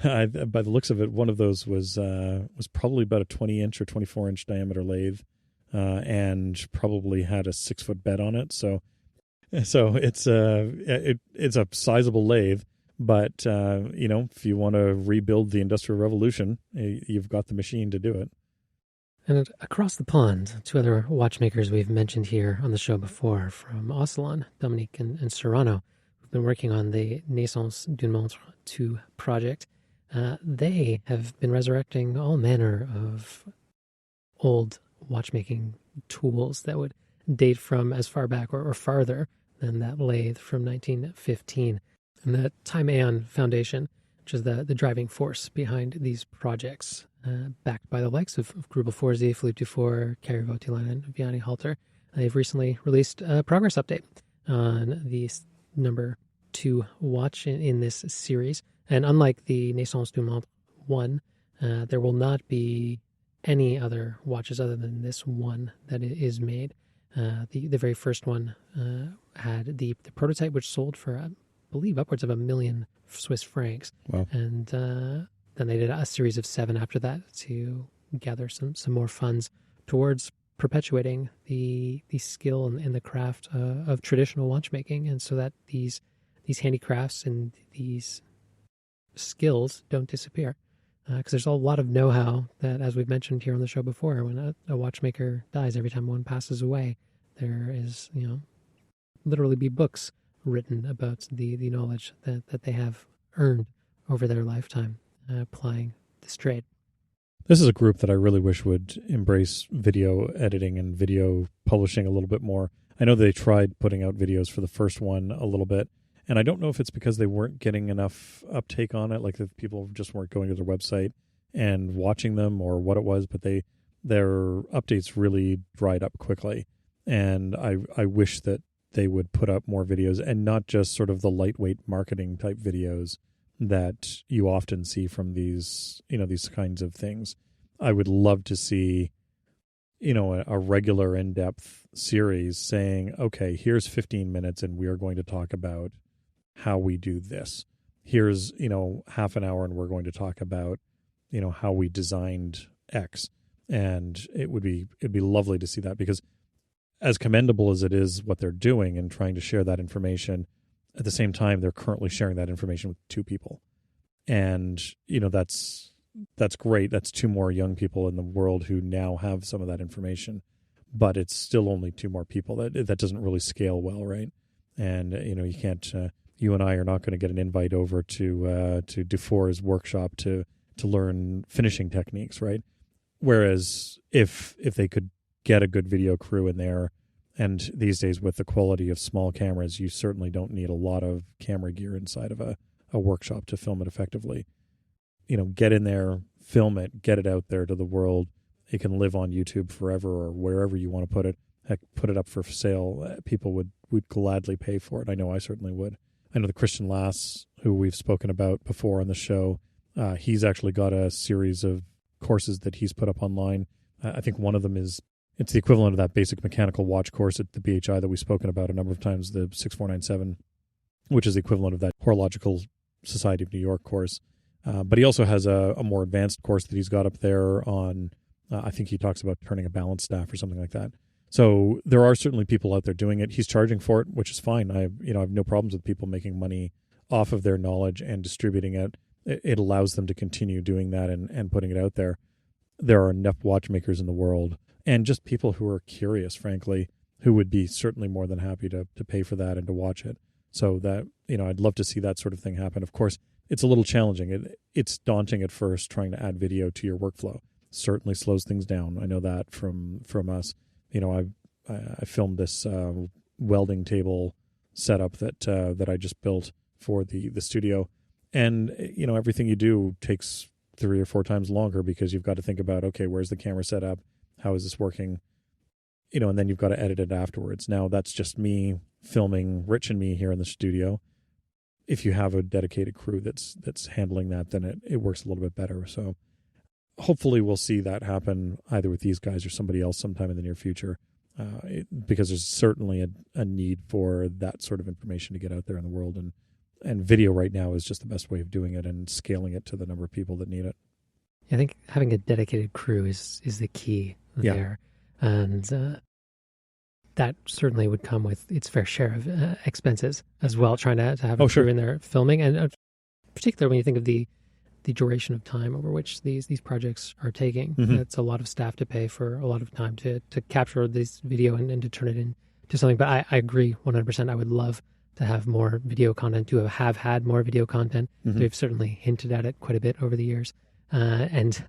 By the looks of it, one of those was probably about a 20-inch or 24-inch diameter lathe, and probably had a 6-foot bed on it. So it's a sizable lathe. But, if you want to rebuild the Industrial Revolution, you've got the machine to do it. And across the pond, two other watchmakers we've mentioned here on the show before, from Ocelon, Dominique and Serrano, who've been working on the Naissance d'une Montre 2 project. They have been resurrecting all manner of old watchmaking tools that would date from as far back or farther than that lathe from 1915. And the Time Aeon Foundation, which is the driving force behind these projects, backed by the likes of Grubel Forzi, Philippe Dufour, Carrie Vautilan, and Vianney Halter. They've recently released a progress update on the number 2 watch in this series. And unlike the Naissance du Monde 1, there will not be any other watches other than this one that is made. The very first one had the prototype, which sold for, I believe, upwards of 1 million Swiss francs. Wow. And then they did a series of 7 after that to gather some more funds towards perpetuating the skill and the craft of traditional watchmaking, and so that these handicrafts and these skills don't disappear. Because there's a lot of know-how that, as we've mentioned here on the show before, when a watchmaker dies, every time one passes away, there is, literally be books written about the knowledge that they have earned over their lifetime applying this trade. This is a group that I really wish would embrace video editing and video publishing a little bit more. I know they tried putting out videos for the first one a little bit, and I don't know if it's because they weren't getting enough uptake on it, like if people just weren't going to their website and watching them, or what it was, but their updates really dried up quickly. And I wish that they would put up more videos, and not just sort of the lightweight marketing type videos that you often see from these kinds of things. I would love to see, a regular in-depth series saying, okay, here's 15 minutes and we are going to talk about how we do this. Here's, half an hour and we're going to talk about, how we designed X. And it'd be lovely to see that, because as commendable as it is what they're doing and trying to share that information, at the same time, they're currently sharing that information with 2 people. And, that's great. That's 2 more young people in the world who now have some of that information, but it's still only 2 more people. That doesn't really scale well, right? And, you can't, you and I are not going to get an invite over to Dufour's workshop to learn finishing techniques, right? Whereas if they could get a good video crew in there, and these days with the quality of small cameras, you certainly don't need a lot of camera gear inside of a workshop to film it effectively. Get in there, film it, get it out there to the world. It can live on YouTube forever or wherever you want to put it. Heck, put it up for sale. People would gladly pay for it. I know I certainly would. I know the Christian Lass, who we've spoken about before on the show, he's actually got a series of courses that he's put up online. I think one of them it's the equivalent of that basic mechanical watch course at the BHI that we've spoken about a number of times, the 6497, which is the equivalent of that Horological Society of New York course. But he also has a more advanced course that he's got up there on, I think he talks about turning a balance staff or something like that. So there are certainly people out there doing it. He's charging for it, which is fine. I have no problems with people making money off of their knowledge and distributing it. It allows them to continue doing that and putting it out there. There are enough watchmakers in the world, and just people who are curious, frankly, who would be certainly more than happy to pay for that and to watch it. So that, I'd love to see that sort of thing happen. Of course, it's a little challenging. It's daunting at first trying to add video to your workflow. Certainly slows things down. I know that from us. I filmed this welding table setup that I just built for the studio, and everything you do takes 3 or 4 times longer because you've got to think about, okay, where's the camera set up? How is this working? And then you've got to edit it afterwards. Now that's just me filming Rich and me here in the studio. If you have a dedicated crew that's handling that, then it works a little bit better. So hopefully we'll see that happen either with these guys or somebody else sometime in the near future, because there's certainly a need for that sort of information to get out there in the world. And video right now is just the best way of doing it and scaling it to the number of people that need it. I think having a dedicated crew is the key there. And that certainly would come with its fair share of expenses as well, trying to have a crew in there filming. And particularly when you think of the duration of time over which these projects are taking. It's a lot of staff to pay for a lot of time to capture this video and to turn it into something. But I agree 100%. I would love to have more video content, to have had more video content. We've certainly hinted at it quite a bit over the years. And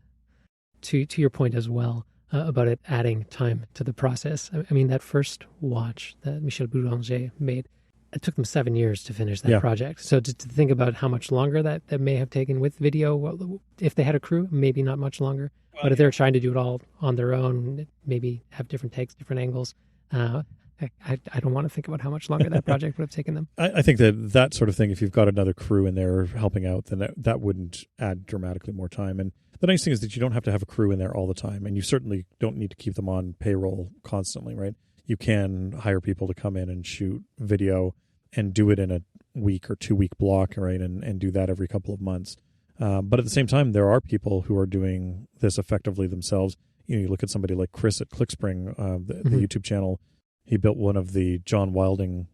to your point as well about it adding time to the process. I mean, that first watch that Michel Boulanger made, it took them 7 years to finish that project. So to think about how much longer that may have taken with video, well, if they had a crew, maybe not much longer. But if they're trying to do it all on their own, maybe have different takes, different angles, I don't want to think about how much longer that project would have taken them. I think that sort of thing, if you've got another crew in there helping out, then that wouldn't add dramatically more time. And the nice thing is that you don't have to have a crew in there all the time, and you certainly don't need to keep them on payroll constantly, right? You can hire people to come in and shoot video and do it in a week or 2 week block, right? And do that every couple of months. But at the same time, there are people who are doing this effectively themselves. You look at somebody like Chris at ClickSpring, the YouTube channel. He built one of the John Wilding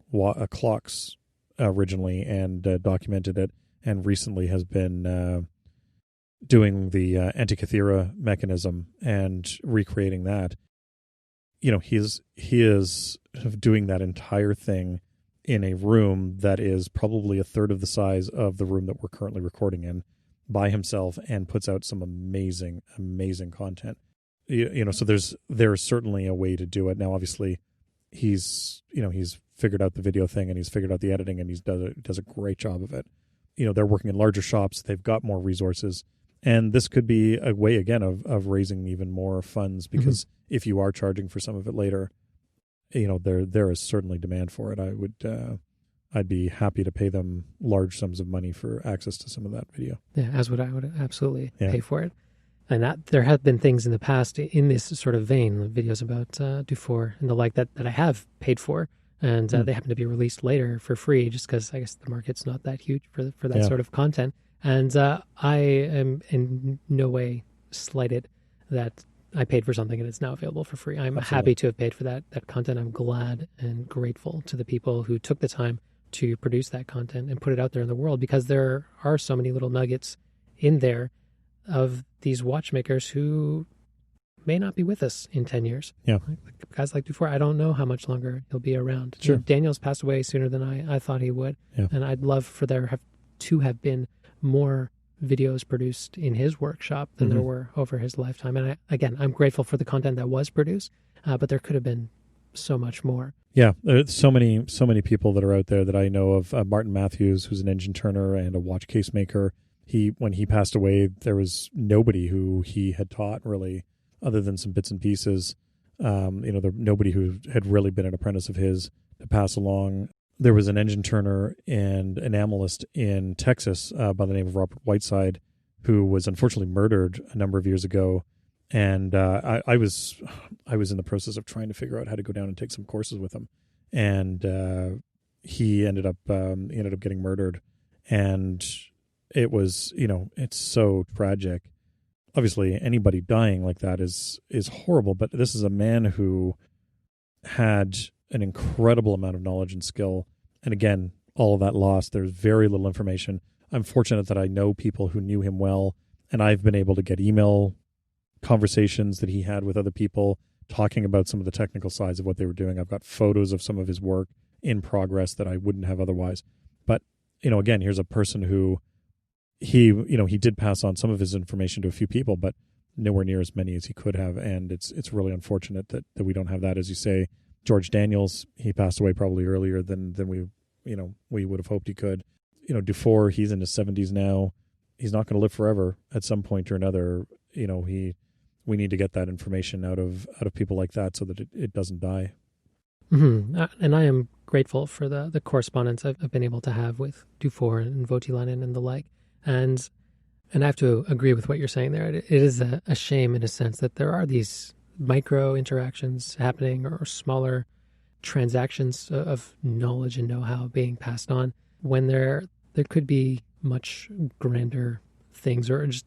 clocks originally and documented it, and recently has been doing the Antikythera mechanism and recreating that. He is doing that entire thing in a room that is probably a third of the size of the room that we're currently recording in by himself, and puts out some amazing, amazing content. So there's certainly a way to do it. Now, obviously, he's figured out the video thing, and he's figured out the editing, and he does a great job of it. They're working in larger shops. They've got more resources. And this could be a way, again, of raising even more funds, because if you are charging for some of it later, there is certainly demand for it. I'd be happy to pay them large sums of money for access to some of that video. Yeah, as would I. Would absolutely pay for it. And there have been things in the past in this sort of vein, videos about Dufour and the like that I have paid for, and they happen to be released later for free, just because I guess the market's not that huge for that sort of content. And I am in no way slighted that I paid for something and it's now available for free. I'm Absolutely. happy to have paid for that content. I'm glad and grateful to the people who took the time to produce that content and put it out there in the world, because there are so many little nuggets in there of these watchmakers who may not be with us in 10 years. Yeah. Guys like Dufour, I don't know how much longer he'll be around. Sure. Daniel's passed away sooner than I thought he would. Yeah. And I'd love for there to have been more videos produced in his workshop than there were over his lifetime. And I'm grateful for the content that was produced, but there could have been so much more. Yeah, there's so many people that are out there that I know of. Martin Matthews, who's an engine turner and a watch case maker. When he passed away, there was nobody who he had taught really, other than some bits and pieces. Nobody who had really been an apprentice of his to pass along. There was an engine turner and enamelist in Texas by the name of Robert Whiteside, who was unfortunately murdered a number of years ago. And I was in the process of trying to figure out how to go down and take some courses with him. And he ended up getting murdered. And it was, it's so tragic. Obviously, anybody dying like that is horrible. But this is a man who had an incredible amount of knowledge and skill. And again, all of that lost. There's very little information. I'm fortunate that I know people who knew him well, and I've been able to get email conversations that he had with other people talking about some of the technical sides of what they were doing. I've got photos of some of his work in progress that I wouldn't have otherwise. But, again, here's a person who he did pass on some of his information to a few people, but nowhere near as many as he could have. And it's really unfortunate that we don't have that. As you say, George Daniels, he passed away probably earlier than we would have hoped he could. Dufour, he's in his 70s now. He's not going to live forever. At some point or another, we need to get that information out of people like that so that it doesn't die. Mm-hmm. And I am grateful for the correspondence I've been able to have with Dufour and Voutilainen and the like. And I have to agree with what you're saying there. It is a shame in a sense that there are these micro interactions happening, or smaller transactions of knowledge and know-how being passed on, when there could be much grander things, or just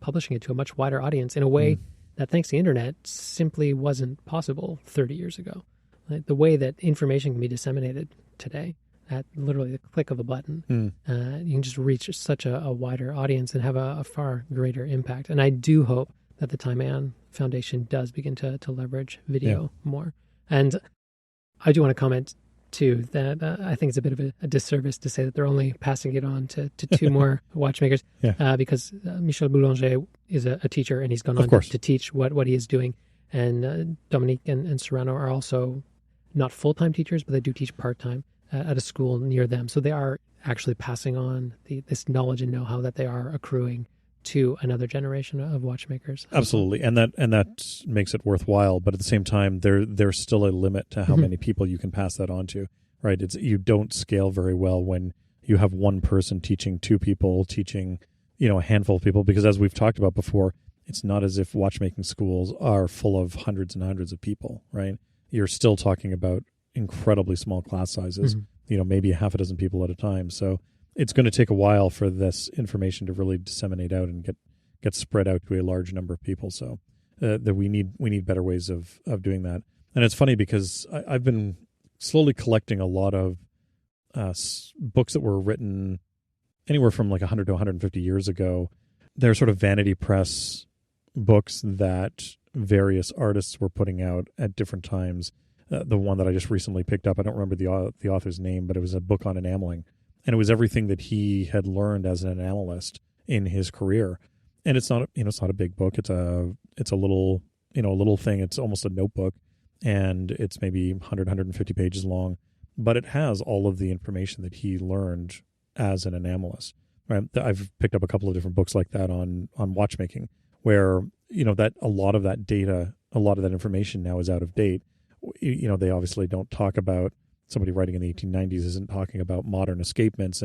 publishing it to a much wider audience in a way that, thanks to the internet, simply wasn't possible 30 years ago. Like the way that information can be disseminated today at literally the click of a button, you can just reach such a wider audience and have a far greater impact. And I do hope that the Time Ann Foundation does begin to leverage video more. And I do want to comment, too, that I think it's a bit of a disservice to say that they're only passing it on to two more watchmakers, because Michel Boulanger is a teacher, and he's gone on to teach what he is doing. And Dominique and Serrano are also not full-time teachers, but they do teach part-time at a school near them. So they are actually passing on this knowledge and know-how that they are accruing to another generation of watchmakers. Absolutely. And that makes it worthwhile. But at the same time, there's still a limit to how many people you can pass that on to, right? You don't scale very well when you have one person teaching two people, teaching, a handful of people, because as we've talked about before, it's not as if watchmaking schools are full of hundreds and hundreds of people, right? You're still talking about incredibly small class sizes, maybe a half a dozen people at a time. So it's going to take a while for this information to really disseminate out and get spread out to a large number of people. So that we need better ways of doing that. And it's funny because I've been slowly collecting a lot of books that were written anywhere from like 100 to 150 years ago. They're sort of vanity press books that various artists were putting out at different times. The one that I just recently picked up, I don't remember the author's name, but it was a book on enameling. And it was everything that he had learned as an enamelist in his career. And it's not a big book. It's a little thing. It's almost a notebook, and it's maybe 100, 150 pages long, but it has all of the information that he learned as an enamelist. Right? I've picked up a couple of different books like that on watchmaking, where, that a lot of that data, a lot of that information now is out of date. They obviously don't talk about, somebody writing in the 1890s isn't talking about modern escapements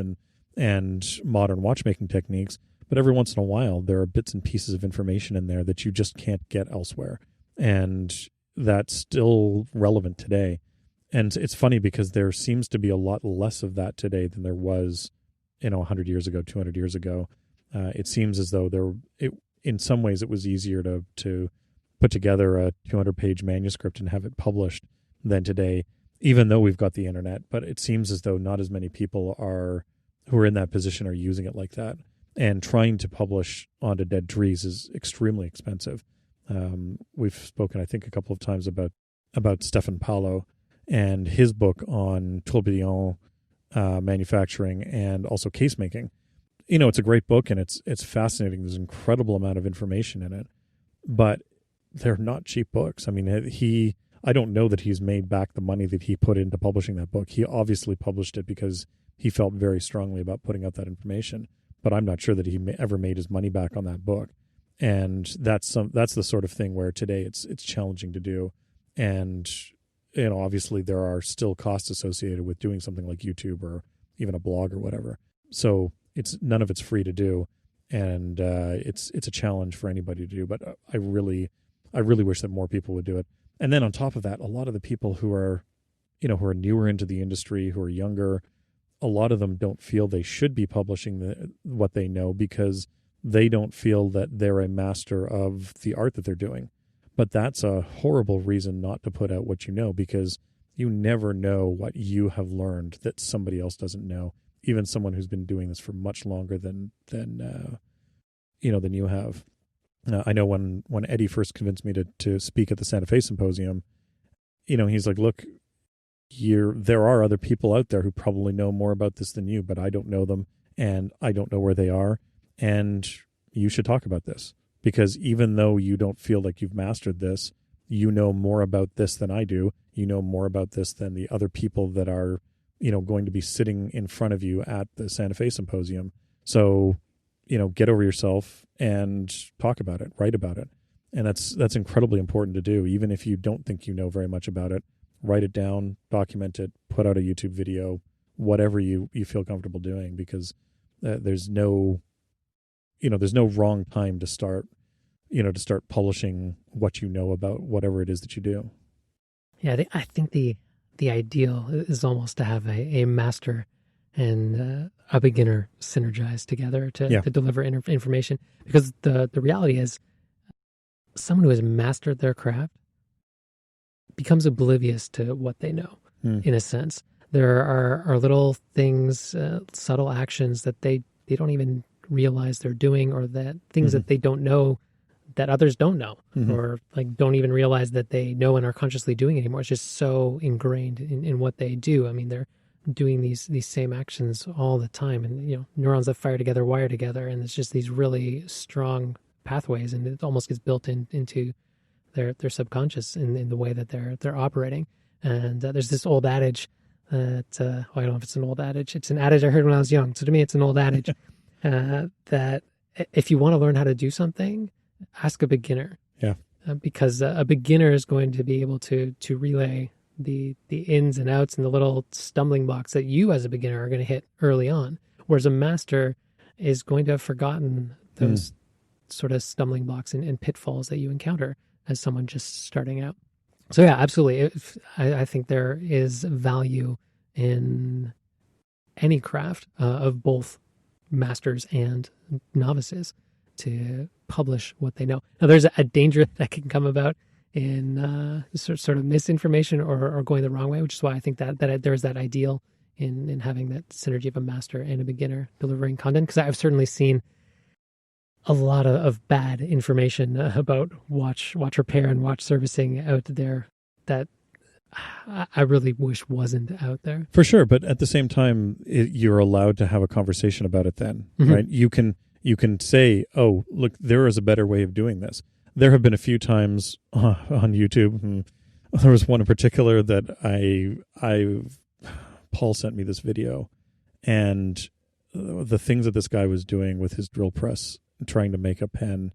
and modern watchmaking techniques, but every once in a while there are bits and pieces of information in there that you just can't get elsewhere. And that's still relevant today. And it's funny because there seems to be a lot less of that today than there was, 100 years ago, 200 years ago. It seems as though in some ways it was easier to put together a 200-page manuscript and have it published than today, even though we've got the internet. But it seems as though not as many people who are in that position are using it like that. And trying to publish onto dead trees is extremely expensive. We've spoken, I think, a couple of times about Stefan Paulo and his book on tourbillon manufacturing and also case making. It's a great book and it's fascinating. There's an incredible amount of information in it, but they're not cheap books. I mean, I don't know that he's made back the money that he put into publishing that book. He obviously published it because he felt very strongly about putting out that information, but I'm not sure that he ever made his money back on that book. And that's the sort of thing where today it's challenging to do. And, obviously there are still costs associated with doing something like YouTube or even a blog or whatever. So none of it's free to do. And it's a challenge for anybody to do. But I really wish that more people would do it. And then on top of that, a lot of the people who are newer into the industry, who are younger, a lot of them don't feel they should be publishing what they know because they don't feel that they're a master of the art that they're doing. But that's a horrible reason not to put out what you know, because you never know what you have learned that somebody else doesn't know, even someone who's been doing this for much longer than you have. I know when Eddie first convinced me to speak at the Santa Fe Symposium, he's like, look, there are other people out there who probably know more about this than you, but I don't know them and I don't know where they are. And you should talk about this, because even though you don't feel like you've mastered this, you know more about this than I do. You know more about this than the other people that are, going to be sitting in front of you at the Santa Fe Symposium. So, get over yourself and talk about it, write about it. And that's incredibly important to do. Even if you don't think you know very much about it, write it down, document it, put out a YouTube video, whatever you feel comfortable doing, because there's no wrong time to start publishing what you know about whatever it is that you do. Yeah, I think the ideal is almost to have a master and a beginner synergize together to deliver information, because the reality is someone who has mastered their craft becomes oblivious to what they know, in a sense. There are little things, subtle actions that they don't even realize they're doing, or that things that they don't know that others don't know, or like don't even realize that they know and are consciously doing anymore. It's just so ingrained in what they do. I mean, they're doing these same actions all the time, and neurons that fire together wire together, and it's just these really strong pathways, and it almost gets built into their subconscious in the way that they're operating. And there's this old adage that I don't know if it's an old adage. It's an adage I heard when I was young. So to me, it's an old adage that if you want to learn how to do something, ask a beginner. Yeah. Because a beginner is going to be able to relay the ins and outs and the little stumbling blocks that you as a beginner are going to hit early on, whereas a master is going to have forgotten those sort of stumbling blocks and pitfalls that you encounter as someone just starting out. So yeah, absolutely. I think there is value in any craft of both masters and novices to publish what they know. Now, there's a danger that can come about in sort of misinformation or going the wrong way, which is why I think that there's that ideal in having that synergy of a master and a beginner delivering content, because I've certainly seen a lot of bad information about watch repair and watch servicing out there that I really wish wasn't out there. For sure, but at the same time, you're allowed to have a conversation about it then, right? You can say, oh, look, there is a better way of doing this. There have been a few times on YouTube, and there was one in particular that Paul sent me this video, and the things that this guy was doing with his drill press, trying to make a pen,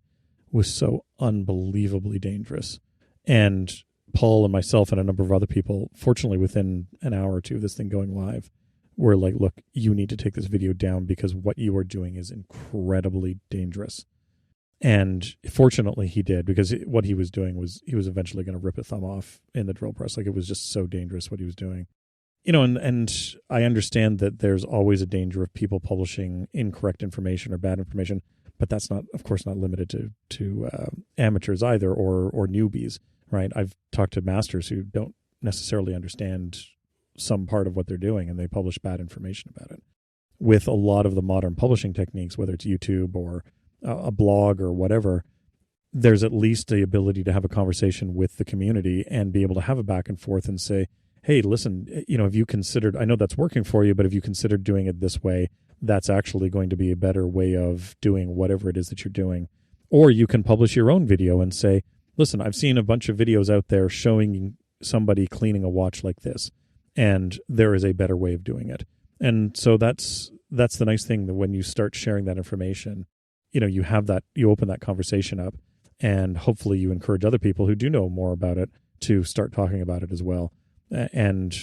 was so unbelievably dangerous. And Paul and myself and a number of other people, fortunately within an hour or two of this thing going live, were like, look, you need to take this video down because what you are doing is incredibly dangerous. And fortunately he did, because what he was doing was he was eventually going to rip a thumb off in the drill press. Like, it was just so dangerous what he was doing. And I understand that there's always a danger of people publishing incorrect information or bad information, but that's not, of course, not limited to amateurs either, or newbies, right? I've talked to masters who don't necessarily understand some part of what they're doing, and they publish bad information about it. With a lot of the modern publishing techniques, whether it's YouTube or a blog or whatever, there's at least the ability to have a conversation with the community and be able to have a back and forth and say, hey, listen, have you considered, I know that's working for you, but have you considered doing it this way? That's actually going to be a better way of doing whatever it is that you're doing. Or you can publish your own video and say, listen, I've seen a bunch of videos out there showing somebody cleaning a watch like this, and there is a better way of doing it. And so that's the nice thing, that when you start sharing that information, you have that, you open that conversation up, and hopefully you encourage other people who do know more about it to start talking about it as well. And,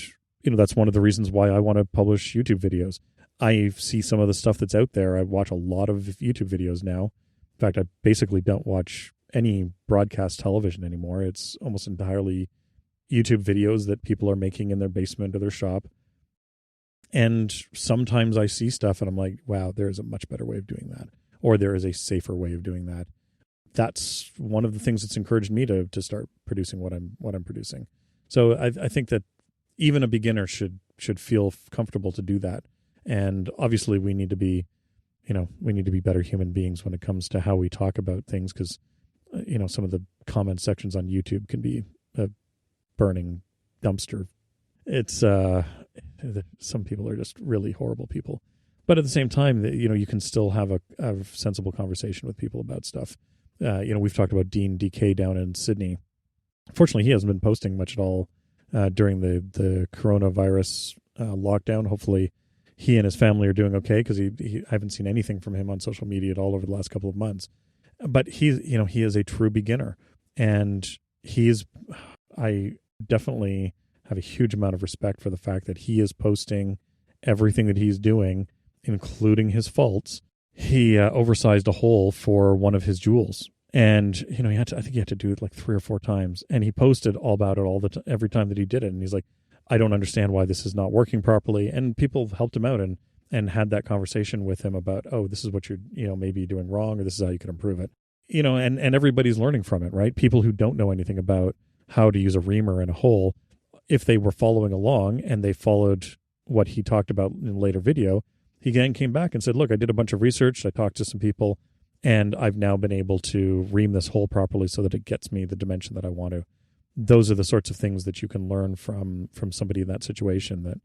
that's one of the reasons why I want to publish YouTube videos. I see some of the stuff that's out there. I watch a lot of YouTube videos now. In fact, I basically don't watch any broadcast television anymore. It's almost entirely YouTube videos that people are making in their basement or their shop. And sometimes I see stuff and I'm like, wow, there is a much better way of doing that. Or there is a safer way of doing that. That's one of the things that's encouraged me to start producing what I'm producing. So I think that even a beginner should feel comfortable to do that. And obviously we need to be better human beings when it comes to how we talk about things, because some of the comment sections on YouTube can be a burning dumpster. It's some people are just really horrible people, but at the same time, you can still have a sensible conversation with people about stuff. We've talked about Dean DK down in Sydney. Fortunately, he hasn't been posting much at all during the coronavirus lockdown. Hopefully he and his family are doing okay, because I haven't seen anything from him on social media at all over the last couple of months. But he is a true beginner, and I definitely have a huge amount of respect for the fact that he is posting everything that he's doing, including his faults. He oversized a hole for one of his jewels, and I think he had to do it like 3 or 4 times, and he posted all about it every time that he did it. And he's like, I don't understand why this is not working properly. And people helped him out and had that conversation with him about, oh, this is what you're maybe doing wrong, or this is how you can improve it. And everybody's learning from it, right? People who don't know anything about how to use a reamer in a hole, if they were following along and they followed what he talked about in a later video, he again came back and said, look, I did a bunch of research, I talked to some people, and I've now been able to ream this hole properly so that it gets me the dimension that I want to. Those are the sorts of things that you can learn from somebody in that situation, that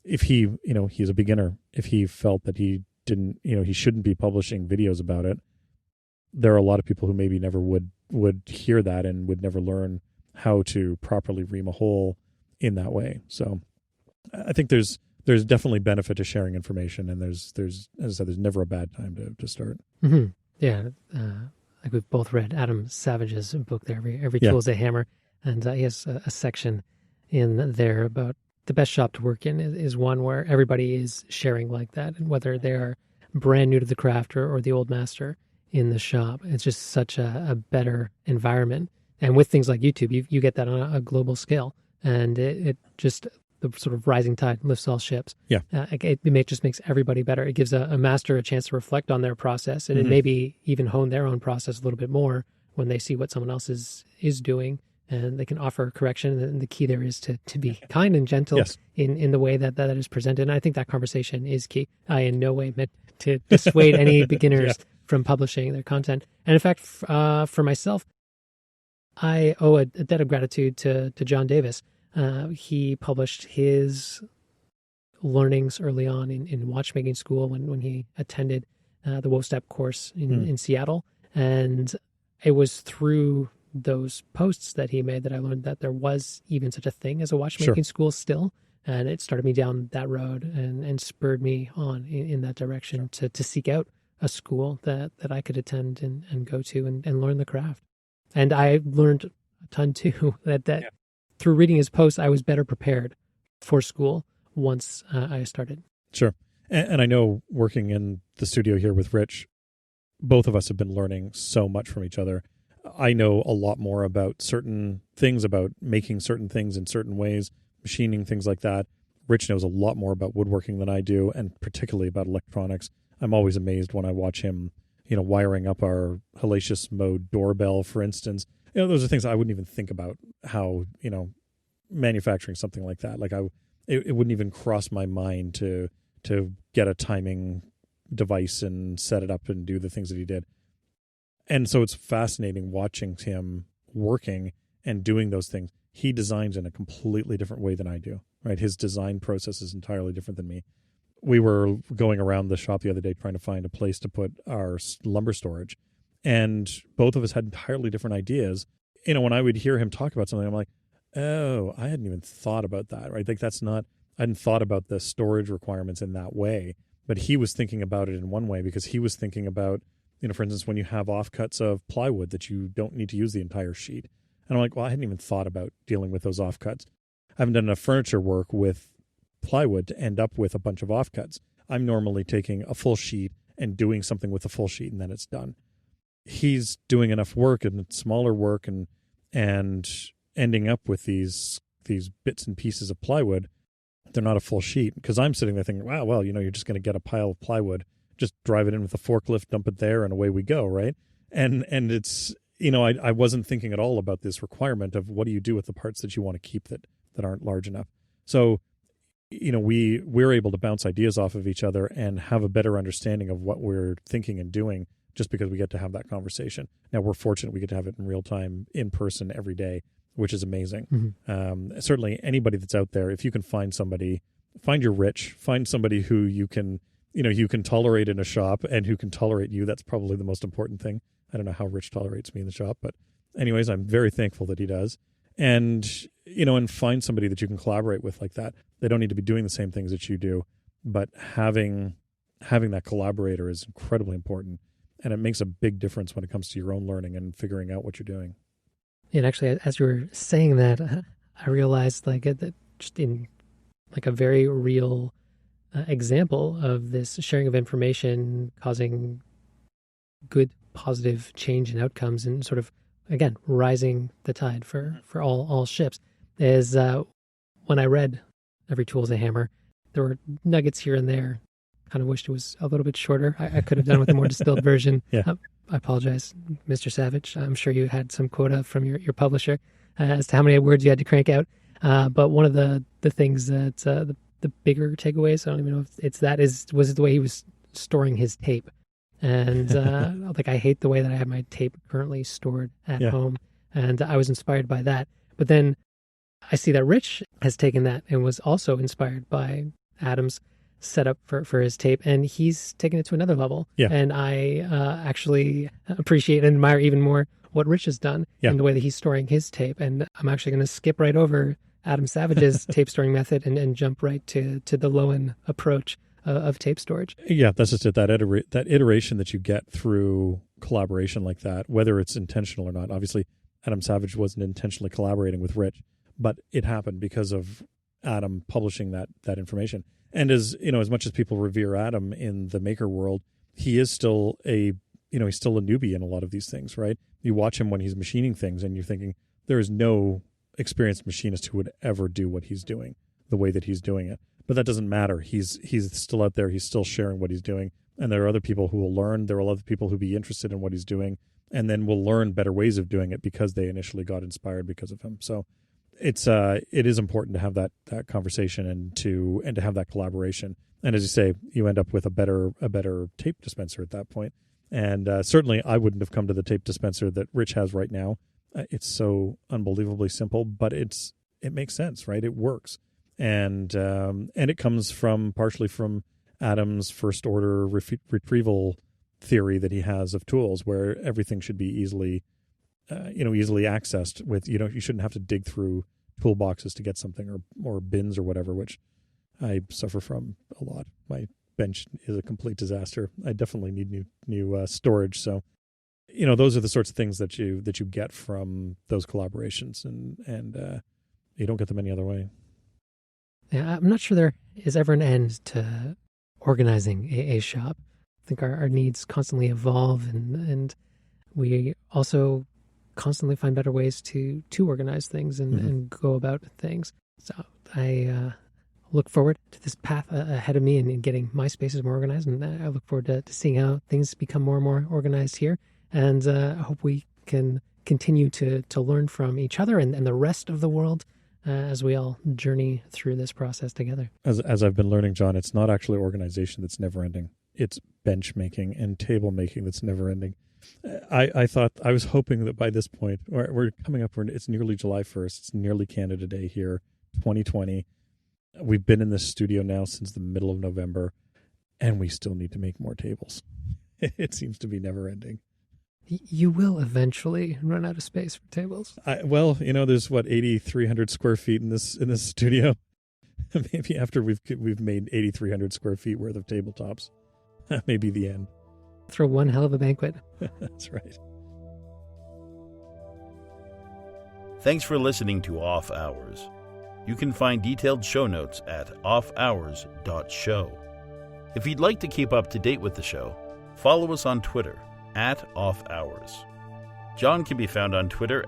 if he, he's a beginner, if he felt that he didn't, he shouldn't be publishing videos about it, there are a lot of people who maybe never would hear that and would never learn how to properly ream a hole in that way. So I think there's definitely benefit to sharing information, and there's as I said, there's never a bad time to start. Mm-hmm. Yeah, like we've both read Adam Savage's book there, Every Tool's a Hammer, and he has a section in there about the best shop to work in is one where everybody is sharing like that, and whether they are brand new to the craft or the old master in the shop, it's just such a better environment. And with things like YouTube, you get that on a global scale, and it just, the sort of rising tide lifts all ships. Yeah, it just makes everybody better. It gives a master a chance to reflect on their process, and maybe even hone their own process a little bit more when they see what someone else is doing, and they can offer correction. And the key there is to be kind and gentle in the way that is presented. And I think that conversation is key. I in no way meant to dissuade any beginners from publishing their content. And in fact, for myself, I owe a debt of gratitude to John Davis. He published his learnings early on in watchmaking school when he attended the WOSTEP course in Seattle. And it was through those posts that he made that I learned that there was even such a thing as a watchmaking school still. And it started me down that road and spurred me on in that direction to seek out a school that I could attend and go to and learn the craft. And I learned a ton too, that through reading his posts, I was better prepared for school once I started. Sure. And I know, working in the studio here with Rich, both of us have been learning so much from each other. I know a lot more about certain things, about making certain things in certain ways, machining, things like that. Rich knows a lot more about woodworking than I do, and particularly about electronics. I'm always amazed when I watch him wiring up our hellacious mode doorbell, for instance. Those are things I wouldn't even think about how, manufacturing something like that. Like it wouldn't even cross my mind to get a timing device and set it up and do the things that he did. And so it's fascinating watching him working and doing those things. He designs in a completely different way than I do, right? His design process is entirely different than me. We were going around the shop the other day trying to find a place to put our lumber storage, and both of us had entirely different ideas. When I would hear him talk about something, I'm like, oh, I hadn't even thought about that, right? Like I hadn't thought about the storage requirements in that way, but he was thinking about it in one way because he was thinking about, for instance, when you have offcuts of plywood that you don't need to use the entire sheet. And I'm like, well, I hadn't even thought about dealing with those offcuts. I haven't done enough furniture work with plywood to end up with a bunch of offcuts. I'm normally taking a full sheet and doing something with the full sheet, and then it's done. He's doing enough work and smaller work and ending up with these bits and pieces of plywood. They're not a full sheet, because I'm sitting there thinking, wow, well, you're just going to get a pile of plywood, just drive it in with a forklift, dump it there, and away we go, right? And it's, I wasn't thinking at all about this requirement of what do you do with the parts that you want to keep that aren't large enough. So, we're able to bounce ideas off of each other and have a better understanding of what we're thinking and doing just because we get to have that conversation. Now, we're fortunate we get to have it in real time, in person, every day, which is amazing. Mm-hmm. Certainly, anybody that's out there, if you can find somebody, find your Rich, find somebody who you can tolerate in a shop and who can tolerate you. That's probably the most important thing. I don't know how Rich tolerates me in the shop, but anyways, I'm very thankful that he does. And, and find somebody that you can collaborate with like that. They don't need to be doing the same things that you do, but having that collaborator is incredibly important. And it makes a big difference when it comes to your own learning and figuring out what you're doing. And actually, as you were saying that, I realized that just in a very real example of this sharing of information causing good, positive change in outcomes and sort of, again, rising the tide for all ships is when I read Every Tool's a Hammer, there were nuggets here and there. Kind of wished it was a little bit shorter. I could have done with a more distilled version. Yeah. I apologize, Mr. Savage. I'm sure you had some quota from your publisher as to how many words you had to crank out. But one of the things that the bigger takeaways, I don't even know if was the way he was storing his tape. And I hate the way that I have my tape currently stored at home. And I was inspired by that. But then I see that Rich has taken that and was also inspired by Adam's setup for his tape, and he's taken it to another level. Yeah. And I actually appreciate and admire even more what Rich has done in the way that he's storing his tape. And I'm actually going to skip right over Adam Savage's tape storing method and jump right to the Lowen approach of tape storage. Yeah, that's just it. That iteration that you get through collaboration like that, whether it's intentional or not. Obviously, Adam Savage wasn't intentionally collaborating with Rich, but it happened because of Adam publishing that information. And as much as people revere Adam in the maker world, he is still he's still a newbie in a lot of these things, right? You watch him when he's machining things and you're thinking there is no experienced machinist who would ever do what he's doing the way that he's doing it. But that doesn't matter. He's still out there. He's still sharing what he's doing. And there are other people who will learn. There are other people who will be interested in what he's doing and then will learn better ways of doing it because they initially got inspired because of him. So it is important to have that conversation and to have that collaboration. And as you say, you end up with a better tape dispenser at that point. And certainly I wouldn't have come to the tape dispenser that Rich has right now. It's so unbelievably simple, but it makes sense, right? It works. And it comes partially from Adam's first order retrieval theory that he has of tools, where everything should be easily accessed with, you shouldn't have to dig through toolboxes to get something or bins or whatever, which I suffer from a lot. My bench is a complete disaster. I definitely need new storage. So, those are the sorts of things that you get from those collaborations, and you don't get them any other way. Yeah, I'm not sure there is ever an end to organizing a shop. I think our needs constantly evolve, and we also constantly find better ways to organize things and go about things. So I look forward to this path ahead of me and getting my spaces more organized. And I look forward to seeing how things become more and more organized here. And I hope we can continue to learn from each other and the rest of the world as we all journey through this process together. As I've been learning, John, it's not actually organization that's never ending. It's bench making and table making that's never ending. I was hoping that by this point, we're coming up, it's nearly July 1st. It's nearly Canada Day here, 2020. We've been in this studio now since the middle of November, and we still need to make more tables. It seems to be never ending. You will eventually run out of space for tables. There's 8,300 square feet in this studio. Maybe after we've made 8,300 square feet worth of tabletops, that may be the end. Throw one hell of a banquet. That's right. Thanks for listening to Off Hours. You can find detailed show notes at offhours.show. If you'd like to keep up to date with the show, follow us on Twitter @offhours. John can be found on Twitter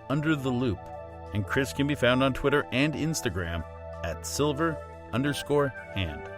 @UnderTheLoop, and Chris can be found on Twitter and Instagram @silver_hand.